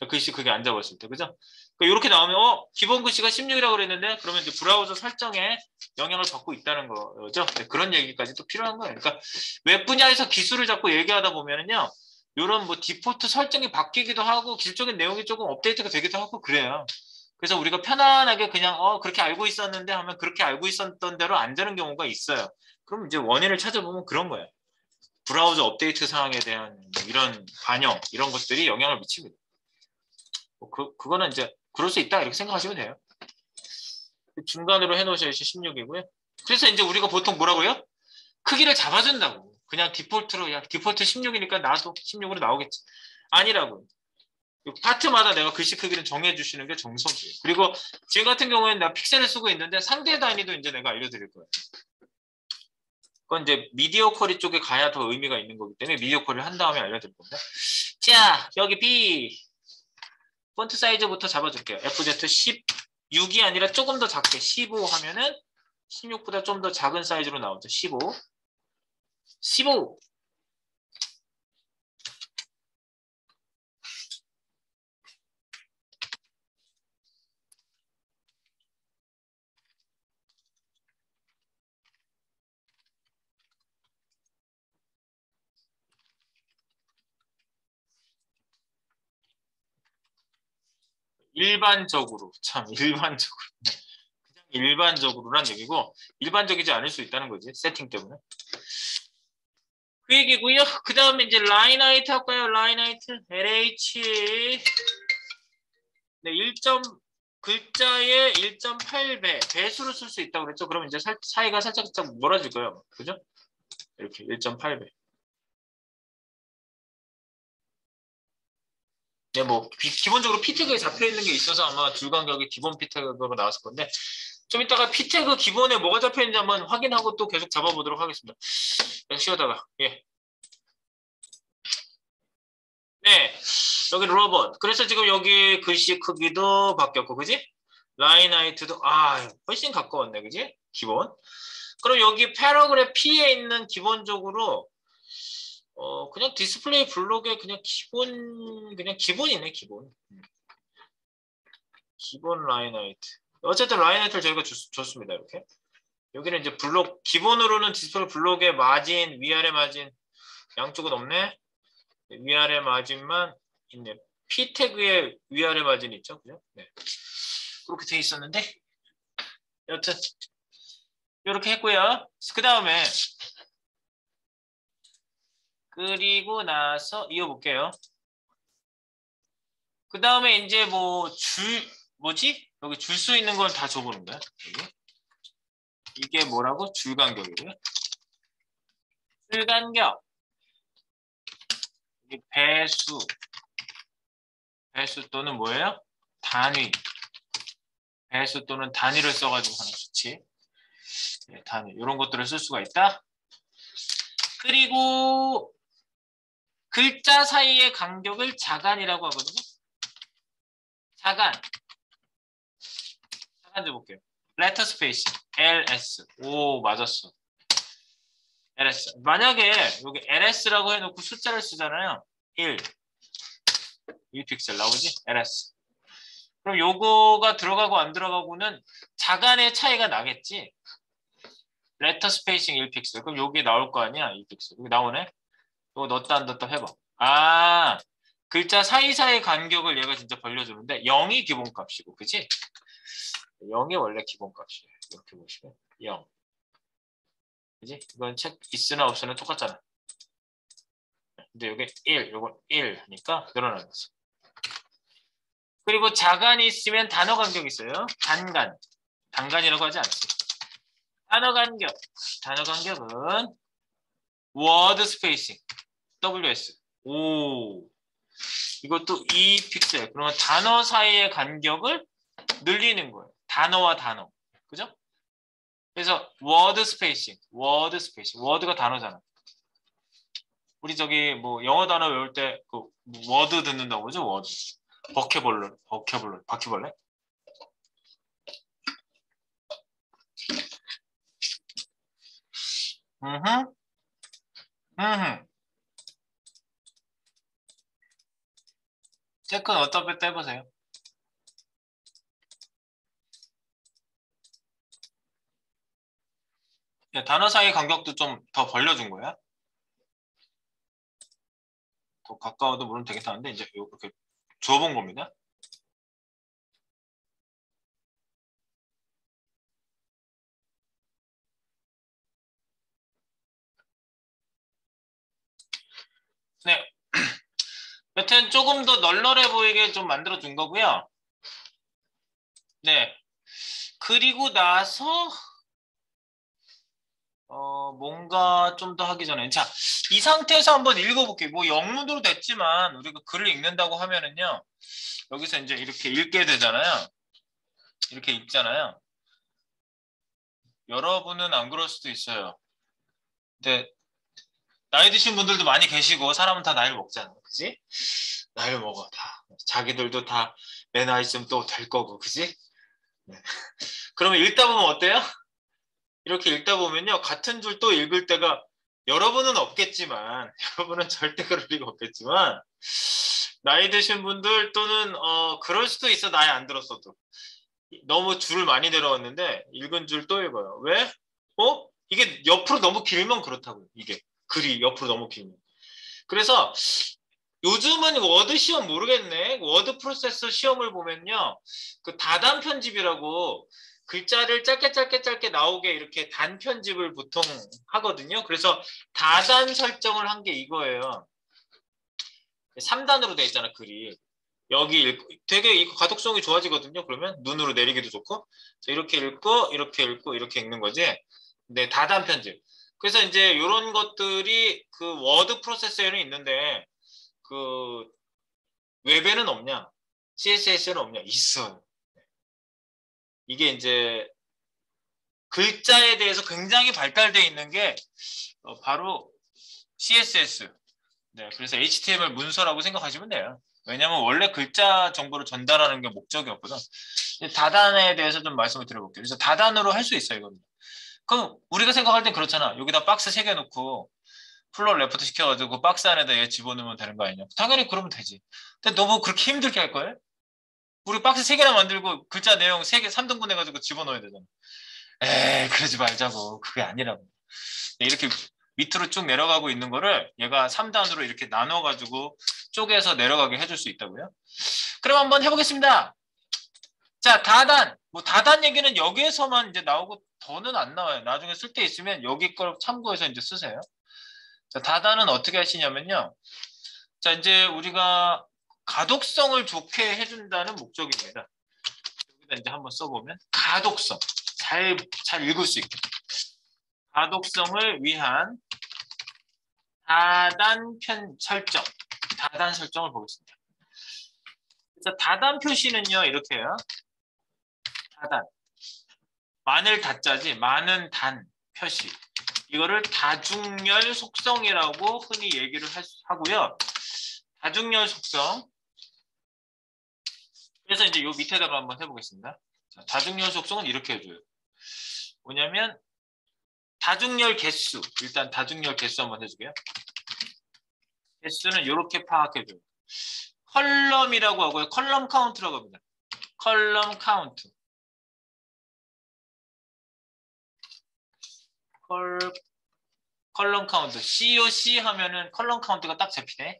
글씨 크게 안 잡았을 때, 그죠? 그러니까 이렇게 나오면 기본 글씨가 16이라고 그랬는데 그러면 이제 브라우저 설정에 영향을 받고 있다는 거죠. 네, 그런 얘기까지 또 필요한 거예요. 그러니까 웹 분야에서 기술을 자꾸 얘기하다 보면은요, 이런 뭐 디폴트 설정이 바뀌기도 하고 기술적인 내용이 조금 업데이트가 되기도 하고 그래요. 그래서 우리가 편안하게 그냥 그렇게 알고 있었는데 하면 그렇게 알고 있었던 대로 안 되는 경우가 있어요. 그럼 이제 원인을 찾아보면 그런 거예요. 브라우저 업데이트 사항에 대한 이런 반영 이런 것들이 영향을 미칩니다. 그거는 이제 그럴 수 있다 이렇게 생각하시면 돼요. 중간으로 해놓으셔야지 16이고요. 그래서 이제 우리가 보통 뭐라고요? 크기를 잡아준다고. 그냥 디폴트로 디폴트 16이니까 나도 16으로 나오겠지. 아니라고. 파트마다 내가 글씨 크기를 정해주시는 게 정석이에요. 그리고 지금 같은 경우에는 내가 픽셀을 쓰고 있는데 상대 단위도 이제 내가 알려드릴 거예요. 그건 이제 미디어 쿼리 쪽에 가야 더 의미가 있는 거기 때문에 미디어 쿼리를 한 다음에 알려드릴 건데. 자, 여기 B. 폰트 사이즈부터 잡아줄게요. FZ 16이 아니라 조금 더 작게 15 하면은 16보다 좀 더 작은 사이즈로 나오죠. 15. 15. 일반적으로 그냥 일반적으로란 얘기고 일반적이지 않을 수 있다는 거지. 세팅 때문에. 그 얘기고요. 그 다음에 이제 라인 하이트 할까요? 라인 하이트 LH 네, 글자의 1.8배 배수로 쓸 수 있다고 그랬죠. 그러면 이제 사이가 살짝 몰아질 거예요. 그죠? 이렇게 1.8배. 네, 뭐 기본적으로 피트그에 잡혀 있는 게 있어서 아마 줄 간격이 기본 피트그로 나왔을 건데 좀 이따가 p 태그 기본에 뭐가 잡혀 있는지 한번 확인하고 또 계속 잡아보도록 하겠습니다. 쉬어다가 예. 네, 여기 로봇. 그래서 지금 여기 글씨 크기도 바뀌었고, 그지? 라인 하이트도 훨씬 가까웠네, 그지? 기본. 그럼 여기 패러그래프 P에 있는 기본적으로 그냥 디스플레이 블록에 그냥 기본이네, 기본. 기본 라인 하이트. 어쨌든 라인 하이트를 저희가 줬습니다, 이렇게. 여기는 이제 블록, 기본으로는 디스플레이 블록의 마진, 위아래 마진, 양쪽은 없네. 위아래 마진만 있네. P 태그에 위아래 마진이 있죠, 그죠? 네. 그렇게 돼 있었는데, 여튼 이렇게 했고요. 그 다음에 그리고 나서 이어볼게요. 그 다음에 이제 뭐지? 여기 줄 수 있는 건 다 줘보는 거야. 여기. 이게 뭐라고? 줄 간격이고요. 줄 간격. 여기 배수 또는 뭐예요? 단위. 배수 또는 단위를 써가지고 하는 수치. 네, 단위. 이런 것들을 쓸 수가 있다. 그리고 글자 사이의 간격을 자간이라고 하거든요. 자간 줘볼게요. 레터 스페이스 LS. 오, 맞았어. LS. 만약에 여기 LS라고 해놓고 숫자를 쓰잖아요. 1픽셀 나오지? LS. 그럼 요거가 들어가고 안 들어가고는 자간의 차이가 나겠지? 레터 스페이싱 1픽셀. 그럼 여기 나올 거 아니야? 2픽셀. 여기 나오네? 이거 넣었다 안 넣었다 해봐. 글자 사이사이 간격을 얘가 진짜 벌려주는데 0이 기본값이고, 그치? 0이 원래 기본값이에요. 이렇게 보시면 0. 그지? 이건 책 있으나 없으나 똑같잖아. 근데 여기 1, 이건 1 하니까 늘어나는 거지. 그리고 자간이 있으면 단어 간격이 있어요. 단간이라고 하지 않지. 단어 간격은 워드 스페이싱 WS. 오, 이것도 2픽셀. 그러면 단어 사이의 간격을 늘리는 거예요. 단어와 단어. 그죠? 그래서 워드 스페이싱. 워드가 단어잖아. 우리 저기 뭐 영어 단어 외울 때 그 워드 듣는다고 그러죠? 워드. 바퀴벌레? 체크는 어떤 뺐다 해보세요. 단어 사이 간격도 좀 더 벌려준 거야. 더 가까워도 물론 되겠다는데 이제 이렇게 줘본 겁니다. 네. 여튼 조금 더 널널해 보이게 좀 만들어 준 거고요. 네. 그리고 나서 뭔가 좀 더 하기 전에 자, 이 상태에서 한번 읽어볼게요. 뭐 영문으로 됐지만 우리가 글을 읽는다고 하면은요. 여기서 이제 이렇게 읽게 되잖아요. 이렇게 읽잖아요. 여러분은 안 그럴 수도 있어요. 근데 나이 드신 분들도 많이 계시고 사람은 다 나이를 먹잖아. 그지? 나이를 먹어 다. 자기들도 다 내 나이쯤 또 될 거고. 그지? 네. 그러면 읽다 보면 어때요? 이렇게 읽다 보면요. 같은 줄 또 읽을 때가 여러분은 없겠지만 여러분은 절대 그럴 리가 없겠지만 나이 드신 분들 또는 그럴 수도 있어. 나이 안 들었어도. 너무 줄을 많이 내려왔는데 읽은 줄 또 읽어요. 왜? 이게 옆으로 너무 길면 그렇다고요. 이게 글이 옆으로 너무 길면. 그래서 요즘은 워드 시험 모르겠네. 워드 프로세서 시험을 보면요. 그 다단 편집이라고 글자를 짧게 나오게 이렇게 단 편집을 보통 하거든요. 그래서 다단 설정을 한 게 이거예요. 3단으로 돼 있잖아, 글이. 여기 되게 읽고 가독성이 좋아지거든요. 그러면 눈으로 내리기도 좋고. 이렇게 읽고, 이렇게 읽는 거지. 네, 다단 편집. 그래서 이제 이런 것들이 그 워드 프로세서에는 있는데 그 웹에는 없냐? CSS에는 없냐? 있어요. 이게 이제 글자에 대해서 굉장히 발달되어 있는 게 바로 CSS. 네, 그래서 HTML 문서라고 생각하시면 돼요. 왜냐하면 원래 글자 정보를 전달하는 게 목적이었거든. 다단에 대해서 좀 말씀을 드려볼게요. 그래서 다단으로 할 수 있어요, 이거는. 그럼 우리가 생각할 땐 그렇잖아. 여기다 박스 3개 놓고 플롯 레프트 시켜가지고 그 박스 안에다 얘 집어넣으면 되는 거 아니냐? 당연히 그러면 되지. 근데 너무 그렇게 힘들게 할 거예요? 우리 박스 3개나 만들고 글자 내용 3개 3등분 해가지고 집어넣어야 되잖아. 에이, 그러지 말자고. 그게 아니라고. 이렇게 밑으로 쭉 내려가고 있는 거를 얘가 3단으로 이렇게 나눠가지고 쪼개서 내려가게 해줄 수 있다고요. 그럼 한번 해보겠습니다. 자, 다단. 뭐 다단 얘기는 여기에서만 이제 나오고 더는 안 나와요. 나중에 쓸 때 있으면 여기 걸 참고해서 이제 쓰세요. 자, 다단은 어떻게 하시냐면요. 자, 이제 우리가 가독성을 좋게 해준다는 목적입니다. 여기다 이제 한번 써보면 가독성. 잘 읽을 수 있게. 가독성을 위한 다단 설정. 다단 설정을 보겠습니다. 그래서 다단 표시는요, 이렇게 해요. 다단. 많을 다자지, 많은 단 표시. 이거를 다중열 속성이라고 흔히 얘기를 하고요. 다중열 속성. 그래서 이제 요 밑에다가 한번 해보겠습니다. 자, 다중열 속성은 이렇게 해줘요. 뭐냐면 다중열 개수. 일단 다중열 개수 한번 해주게요. 개수는 이렇게 파악해줘요. 컬럼이라고 하고요. 컬럼 카운트라고 합니다. 컬럼 카운트. 컬럼 카운트. COC 하면은 컬럼 카운트가 딱 잡히네.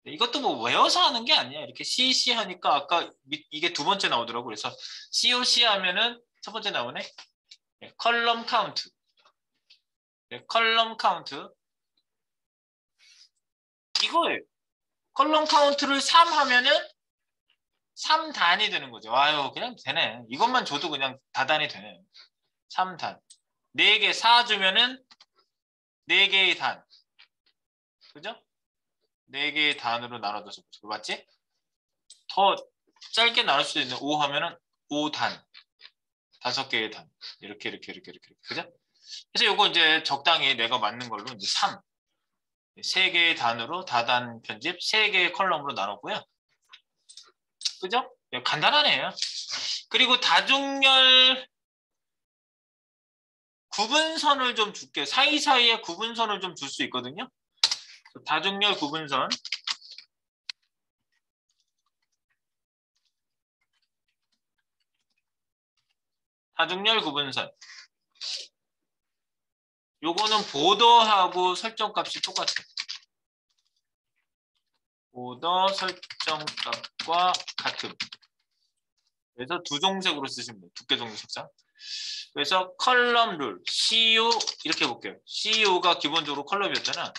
이것도 뭐 외워서 하는 게 아니야. 이렇게 CC 하니까 아까 이게 두 번째 나오더라고. 그래서 COC 하면은 첫 번째 나오네. 컬럼 카운트. 컬럼 카운트. 이거예요. 컬럼 카운트를 3 하면은 3단이 되는 거죠. 아유, 그냥 되네. 이것만 줘도 그냥 다단이 되네. 3단. 4개 4 주면은 4개의 단. 그죠? 4개의 단으로 나눠줘서 맞지? 더 짧게 나눌 수도 있는 5 하면은 5단. 5개의 단. 이렇게. 그죠? 그래서 요거 이제 적당히 내가 맞는 걸로 이제 3. 3개의 단으로 다단 편집, 3개의 컬럼으로 나눴고요. 그죠? 간단하네요. 그리고 다중열 구분선을 좀 줄게요. 사이사이에 구분선을 좀 줄 수 있거든요. 다중열 구분선. 다중열 구분선. 요거는 보더하고 설정값이 똑같아요. 보더 설정값과 같음. 그래서 두 종색으로 쓰시면 돼요. 두께 종류 색상. 그래서 컬럼 룰, CU 이렇게 볼게요. CU가 기본적으로 컬럼이었잖아.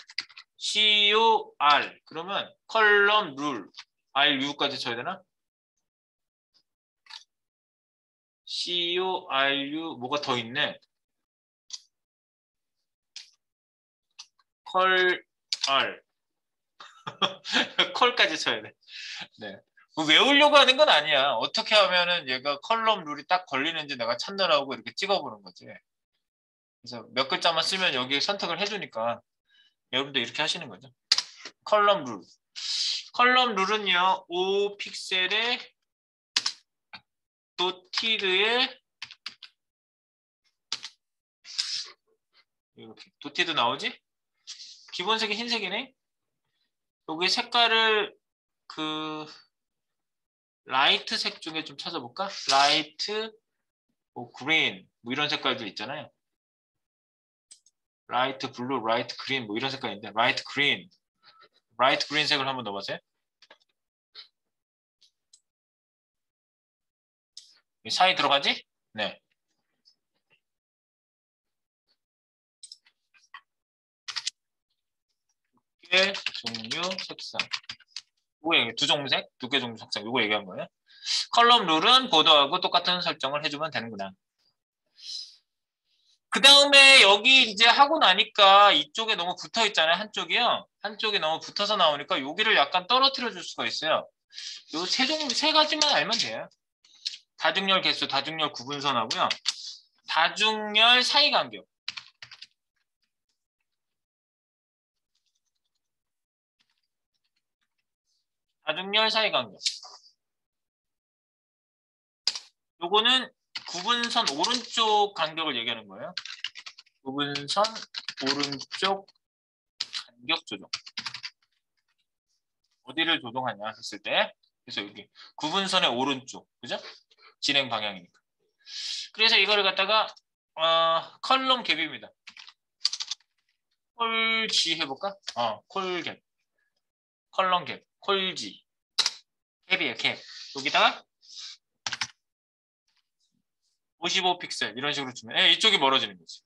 CUR 그러면 컬럼 룰 RU까지 쳐야 되나? CURU 뭐가 더 있네. 컬R 컬까지 쳐야 돼. 네. 뭐 외우려고 하는 건 아니야. 어떻게 하면은 얘가 컬럼 룰이 딱 걸리는지 내가 찾느라고 이렇게 찍어보는 거지. 그래서 몇 글자만 쓰면 여기 선택을 해주니까 여러분도 이렇게 하시는 거죠. 컬럼 룰. 컬럼 룰은요. 5픽셀의 도티드에 이렇게 도티드 나오지? 기본색이 흰색이네. 여기 색깔을 그 라이트 색 중에 좀 찾아볼까? 라이트, 뭐 그린, 뭐 이런 색깔들 있잖아요. 라이트 블루, 라이트 그린, 뭐 이런 색깔인데 라이트 그린 색을 한번 넣어보세요. 사이 들어가지? 네. 두께 종류 색상. 이거 두 종색, 두께 종류 색상. 이거 얘기한 거예요. 컬럼 룰은 보더하고 똑같은 설정을 해주면 되는구나. 그 다음에 여기 이제 하고 나니까 이쪽에 너무 붙어 있잖아요. 한쪽이요. 한쪽이 너무 붙어서 나오니까 여기를 약간 떨어뜨려 줄 수가 있어요. 요 세 가지만 알면 돼요. 다중열 개수, 다중열 구분선하고요. 다중열 사이 간격. 다중열 사이 간격. 요거는 구분선 오른쪽 간격을 얘기하는 거예요. 구분선 오른쪽 간격 조정. 어디를 조정하냐 했을 때, 그래서 여기 구분선의 오른쪽, 그죠? 진행 방향이니까. 그래서 이거를 갖다가 컬럼 갭입니다. 콜지 해볼까? 콜갭, 컬럼 갭, 콜지, 갭이에요, 갭. 여기다가 55픽셀 이런 식으로 주면 이쪽이 멀어지는 거지.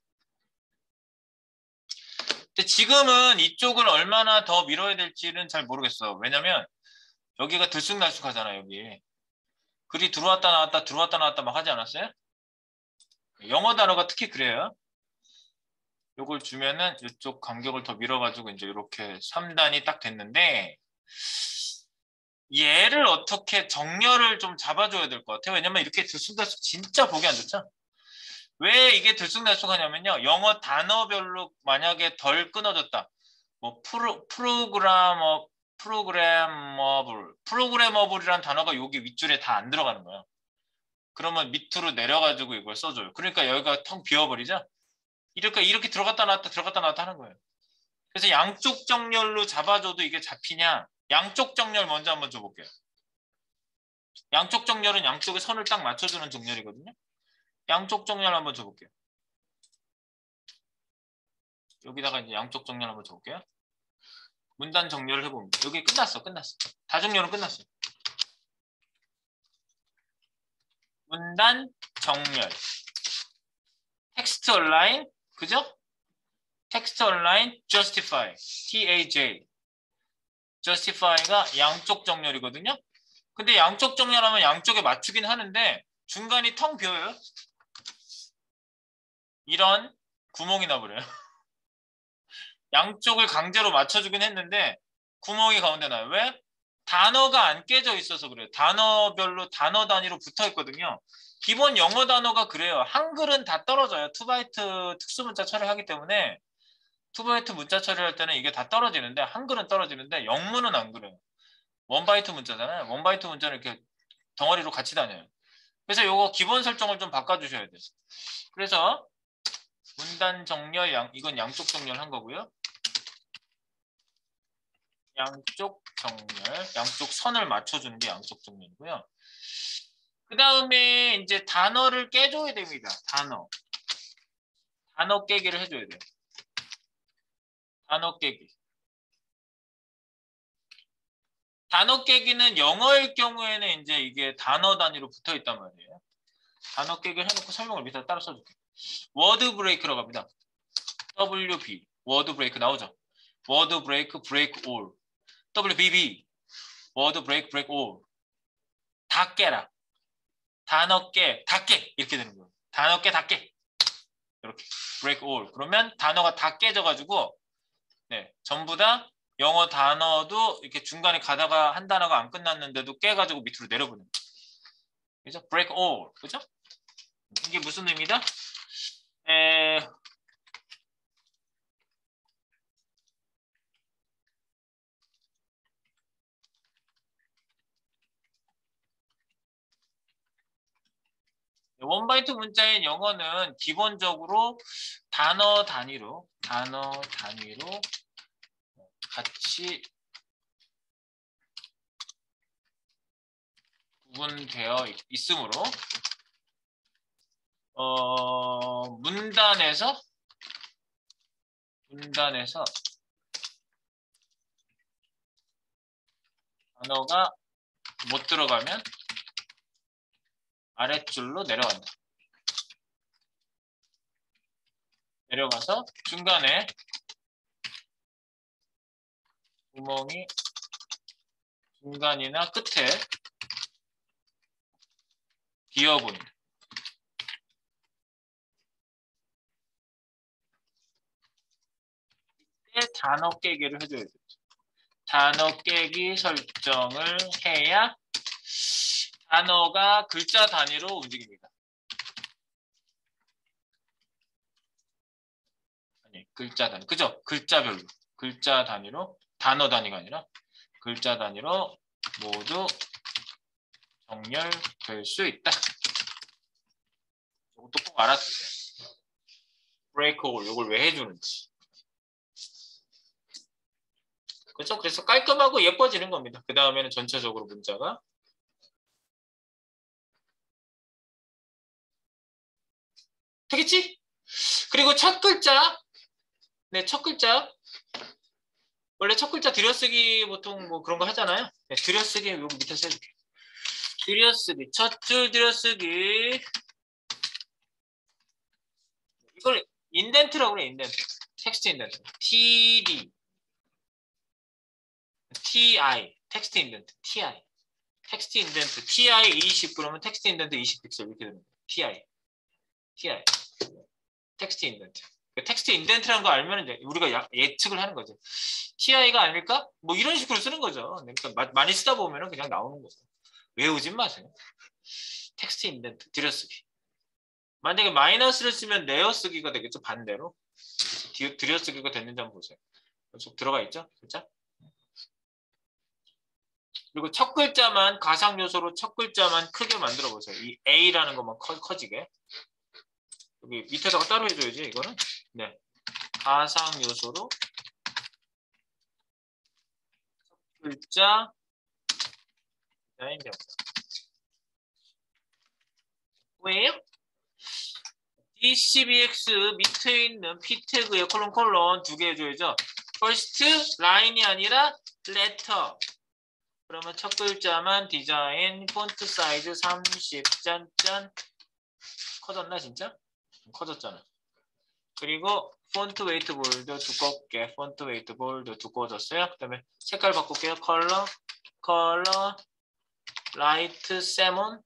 근데 지금은 이쪽을 얼마나 더 밀어야 될지는 잘 모르겠어. 왜냐면 여기가 들쑥날쑥하잖아, 여기. 글이 들어왔다 나왔다 들어왔다 나왔다 막 하지 않았어요? 영어 단어가 특히 그래요. 요걸 주면은 이쪽 간격을 더 밀어가지고 이제 이렇게 3단이 딱 됐는데 얘를 어떻게 정렬을 좀 잡아줘야 될 것 같아요. 왜냐면 이렇게 들쑥날쑥 진짜 보기 안 좋죠? 왜 이게 들쑥날쑥하냐면요. 영어 단어별로 만약에 덜 끊어졌다. 뭐 프로그래머블이란 단어가 여기 윗줄에 다 안 들어가는 거예요. 그러면 밑으로 내려가지고 이걸 써줘요. 그러니까 여기가 텅 비어버리죠. 이렇게 들어갔다 나왔다 하는 거예요. 그래서 양쪽 정렬로 잡아줘도 이게 잡히냐? 양쪽 정렬 먼저 한번 줘볼게요. 양쪽 정렬은 양쪽에 선을 딱 맞춰주는 정렬이거든요. 양쪽 정렬 한번 줘볼게요. 여기다가 이제 양쪽 정렬 한번 줘볼게요. 문단 정렬을 해봅니다. 여기 끝났어. 다정렬은 끝났어요. 문단 정렬. 텍스트 얼라인, 그죠? 텍스트 얼라인 justify, TAJ. justify가 양쪽 정렬이거든요. 근데 양쪽 정렬하면 양쪽에 맞추긴 하는데 중간이 텅 비어요. 이런 구멍이 나버려요. 양쪽을 강제로 맞춰주긴 했는데 구멍이 가운데 나요. 왜? 단어가 안 깨져 있어서 그래요. 단어별로 단어 단위로 붙어 있거든요. 기본 영어 단어가 그래요. 한글은 다 떨어져요. 2바이트 특수문자 처리하기 때문에 2바이트 문자 처리할 때는 이게 다 떨어지는데 한글은 떨어지는데 영문은 안 그래요. 1바이트 문자잖아요. 1바이트 문자는 이렇게 덩어리로 같이 다녀요. 그래서 이거 기본 설정을 좀 바꿔주셔야 돼요. 그래서 문단 정렬, 이건 양쪽 정렬한 거고요. 양쪽 정렬, 양쪽 선을 맞춰주는 게 양쪽 정렬이고요. 그 다음에 이제 단어를 깨줘야 됩니다. 단어 깨기를 해줘야 돼요. 단어 깨기. 단어 깨기는 영어일 경우에는 이제 이게 단어 단위로 붙어 있단 말이에요. 단어 깨기를 해놓고 설명을 밑에 따라 써줄게요. 워드 브레이크라고 합니다. WB, 워드 브레이크 나오죠? 워드 브레이크, 브레이크 올. WBB, 워드 브레이크, 브레이크 올. 다 깨라. 단어 깨, 다 깨. 이렇게 되는 거예요. 단어 깨, 다 깨. 이렇게. 브레이크 올. 그러면 단어가 다 깨져가지고, 네, 전부 다 영어 단어도 이렇게 중간에 가다가 한 단어가 안 끝났는데도 깨가지고 밑으로 내려보는 거예요. 그죠? break all. 그죠? 이게 무슨 의미다? 원바이트 문자인 영어는 기본적으로 단어 단위로 같이 구분되어 있으므로 문단에서 단어가 못 들어가면 아랫줄로 내려간다. 내려가서 중간에 구멍이 중간이나 끝에 비어보인다. 이때 단어 깨기를 해줘야 돼요. 단어 깨기 설정을 해야 단어가 글자 단위로 움직입니다. 글자 단위. 그죠? 글자별로. 글자 단위로, 단어 단위가 아니라 글자 단위로 모두 정렬될 수 있다. 이것도 꼭 알아두세요. 브레이크 올 이걸 왜 해주는지. 그렇죠? 그래서 깔끔하고 예뻐지는 겁니다. 그 다음에는 전체적으로 문자가 되겠지? 그리고 첫 글자, 네, 첫 글자. 원래 첫 글자 들여쓰기 보통 뭐 그런 거 하잖아요. 네, 들여쓰기 여기 밑에 써줄게. 들여쓰기, 첫 줄 들여쓰기. 이걸 인덴트라고 그래, 인덴트. 텍스트 인덴트. TD, TI, 텍스트 인덴트, TI. 텍스트 인덴트, TI 20 그러면 텍스트 인덴트 20 픽셀 이렇게 됩니다. TI, TI. 텍스트 인덴트. 텍스트 인덴트라는 거 알면 이제 우리가 예측을 하는 거죠. TI가 아닐까? 뭐 이런 식으로 쓰는 거죠. 그러니까 많이 쓰다 보면 그냥 나오는 거죠. 외우진 마세요. 텍스트 인덴트, 들여쓰기. 만약에 마이너스를 쓰면 내어쓰기가 되겠죠. 반대로. 들여쓰기가 됐는지 한번 보세요. 쭉 들어가 있죠? 글자? 그리고 첫 글자만 가상 요소로 첫 글자만 크게 만들어 보세요. 이 A라는 것만 커지게. 여기 밑에다가 따로 해줘야지 이거는. 네. 가상 요소로 첫 글자 디자인 명사. 왜요? DCBX 밑에 있는 P 태그에 콜론 두 개 해줘야죠. first line이 아니라 letter. 그러면 첫 글자만 디자인 폰트 사이즈 30 짠짠. 커졌나 진짜? 커졌잖아. 그리고 폰트 웨이트 볼드 두껍게, 폰트 웨이트 볼드 두꺼워졌어요. 그 다음에 색깔 바꿀게요. 컬러 라이트 세몬.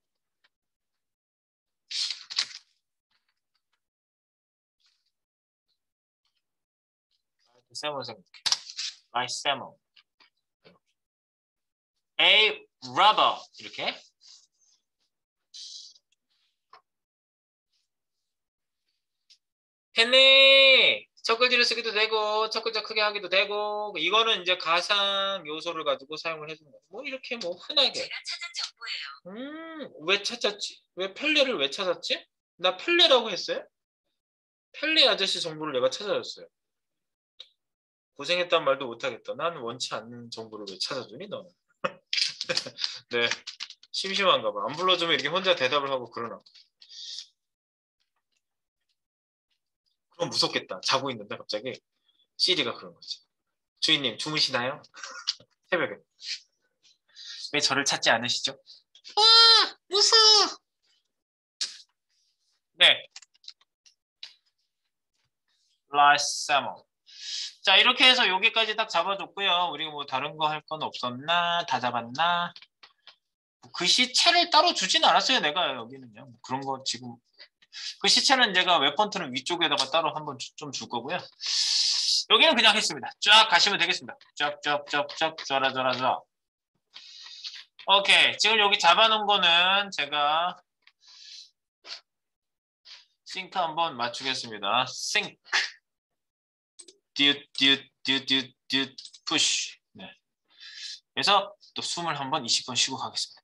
세몬 생각해. 라이트 세몬. A rubber 이렇게. 했네. 첫 글자를 쓰기도 되고 첫 글자 크게 하기도 되고 이거는 이제 가상 요소를 가지고 사용을 해주는 거예요. 뭐 이렇게 뭐 흔하게. 제가 찾은 정보예요. 왜 찾았지? 왜 펠레를 왜 찾았지? 나 펠레라고 했어요? 펠레 아저씨 정보를 내가 찾아줬어요. 고생했단 말도 못하겠다. 나는 원치 않는 정보를 왜 찾아주니 너는? 네, 심심한가 봐. 안 불러주면 이렇게 혼자 대답을 하고 그러나. 그럼 무섭겠다. 자고 있는데 갑자기 시리가 그런 거지. 주인님 주무시나요? 새벽에. 왜 저를 찾지 않으시죠? 아, 무서워. 네. 라이세모. 자, 이렇게 해서 여기까지 딱 잡아줬고요. 우리가 뭐 다른 거 할 건 없었나? 다 잡았나? 글씨체를 따로 주진 않았어요. 내가 여기는요. 그런 거 지금 글씨체는 제가 웹폰트는 위쪽에다가 따로 한번 좀 줄 거고요. 여기는 그냥 했습니다. 쫙 가시면 되겠습니다. 쫙쫙쫙쫙 쫙. 오케이. 지금 여기 잡아놓은 거는 제가 싱크 한번 맞추겠습니다. 싱크. 듀 푸시. 네. 그래서 또 숨을 한번 20번 쉬고 가겠습니다.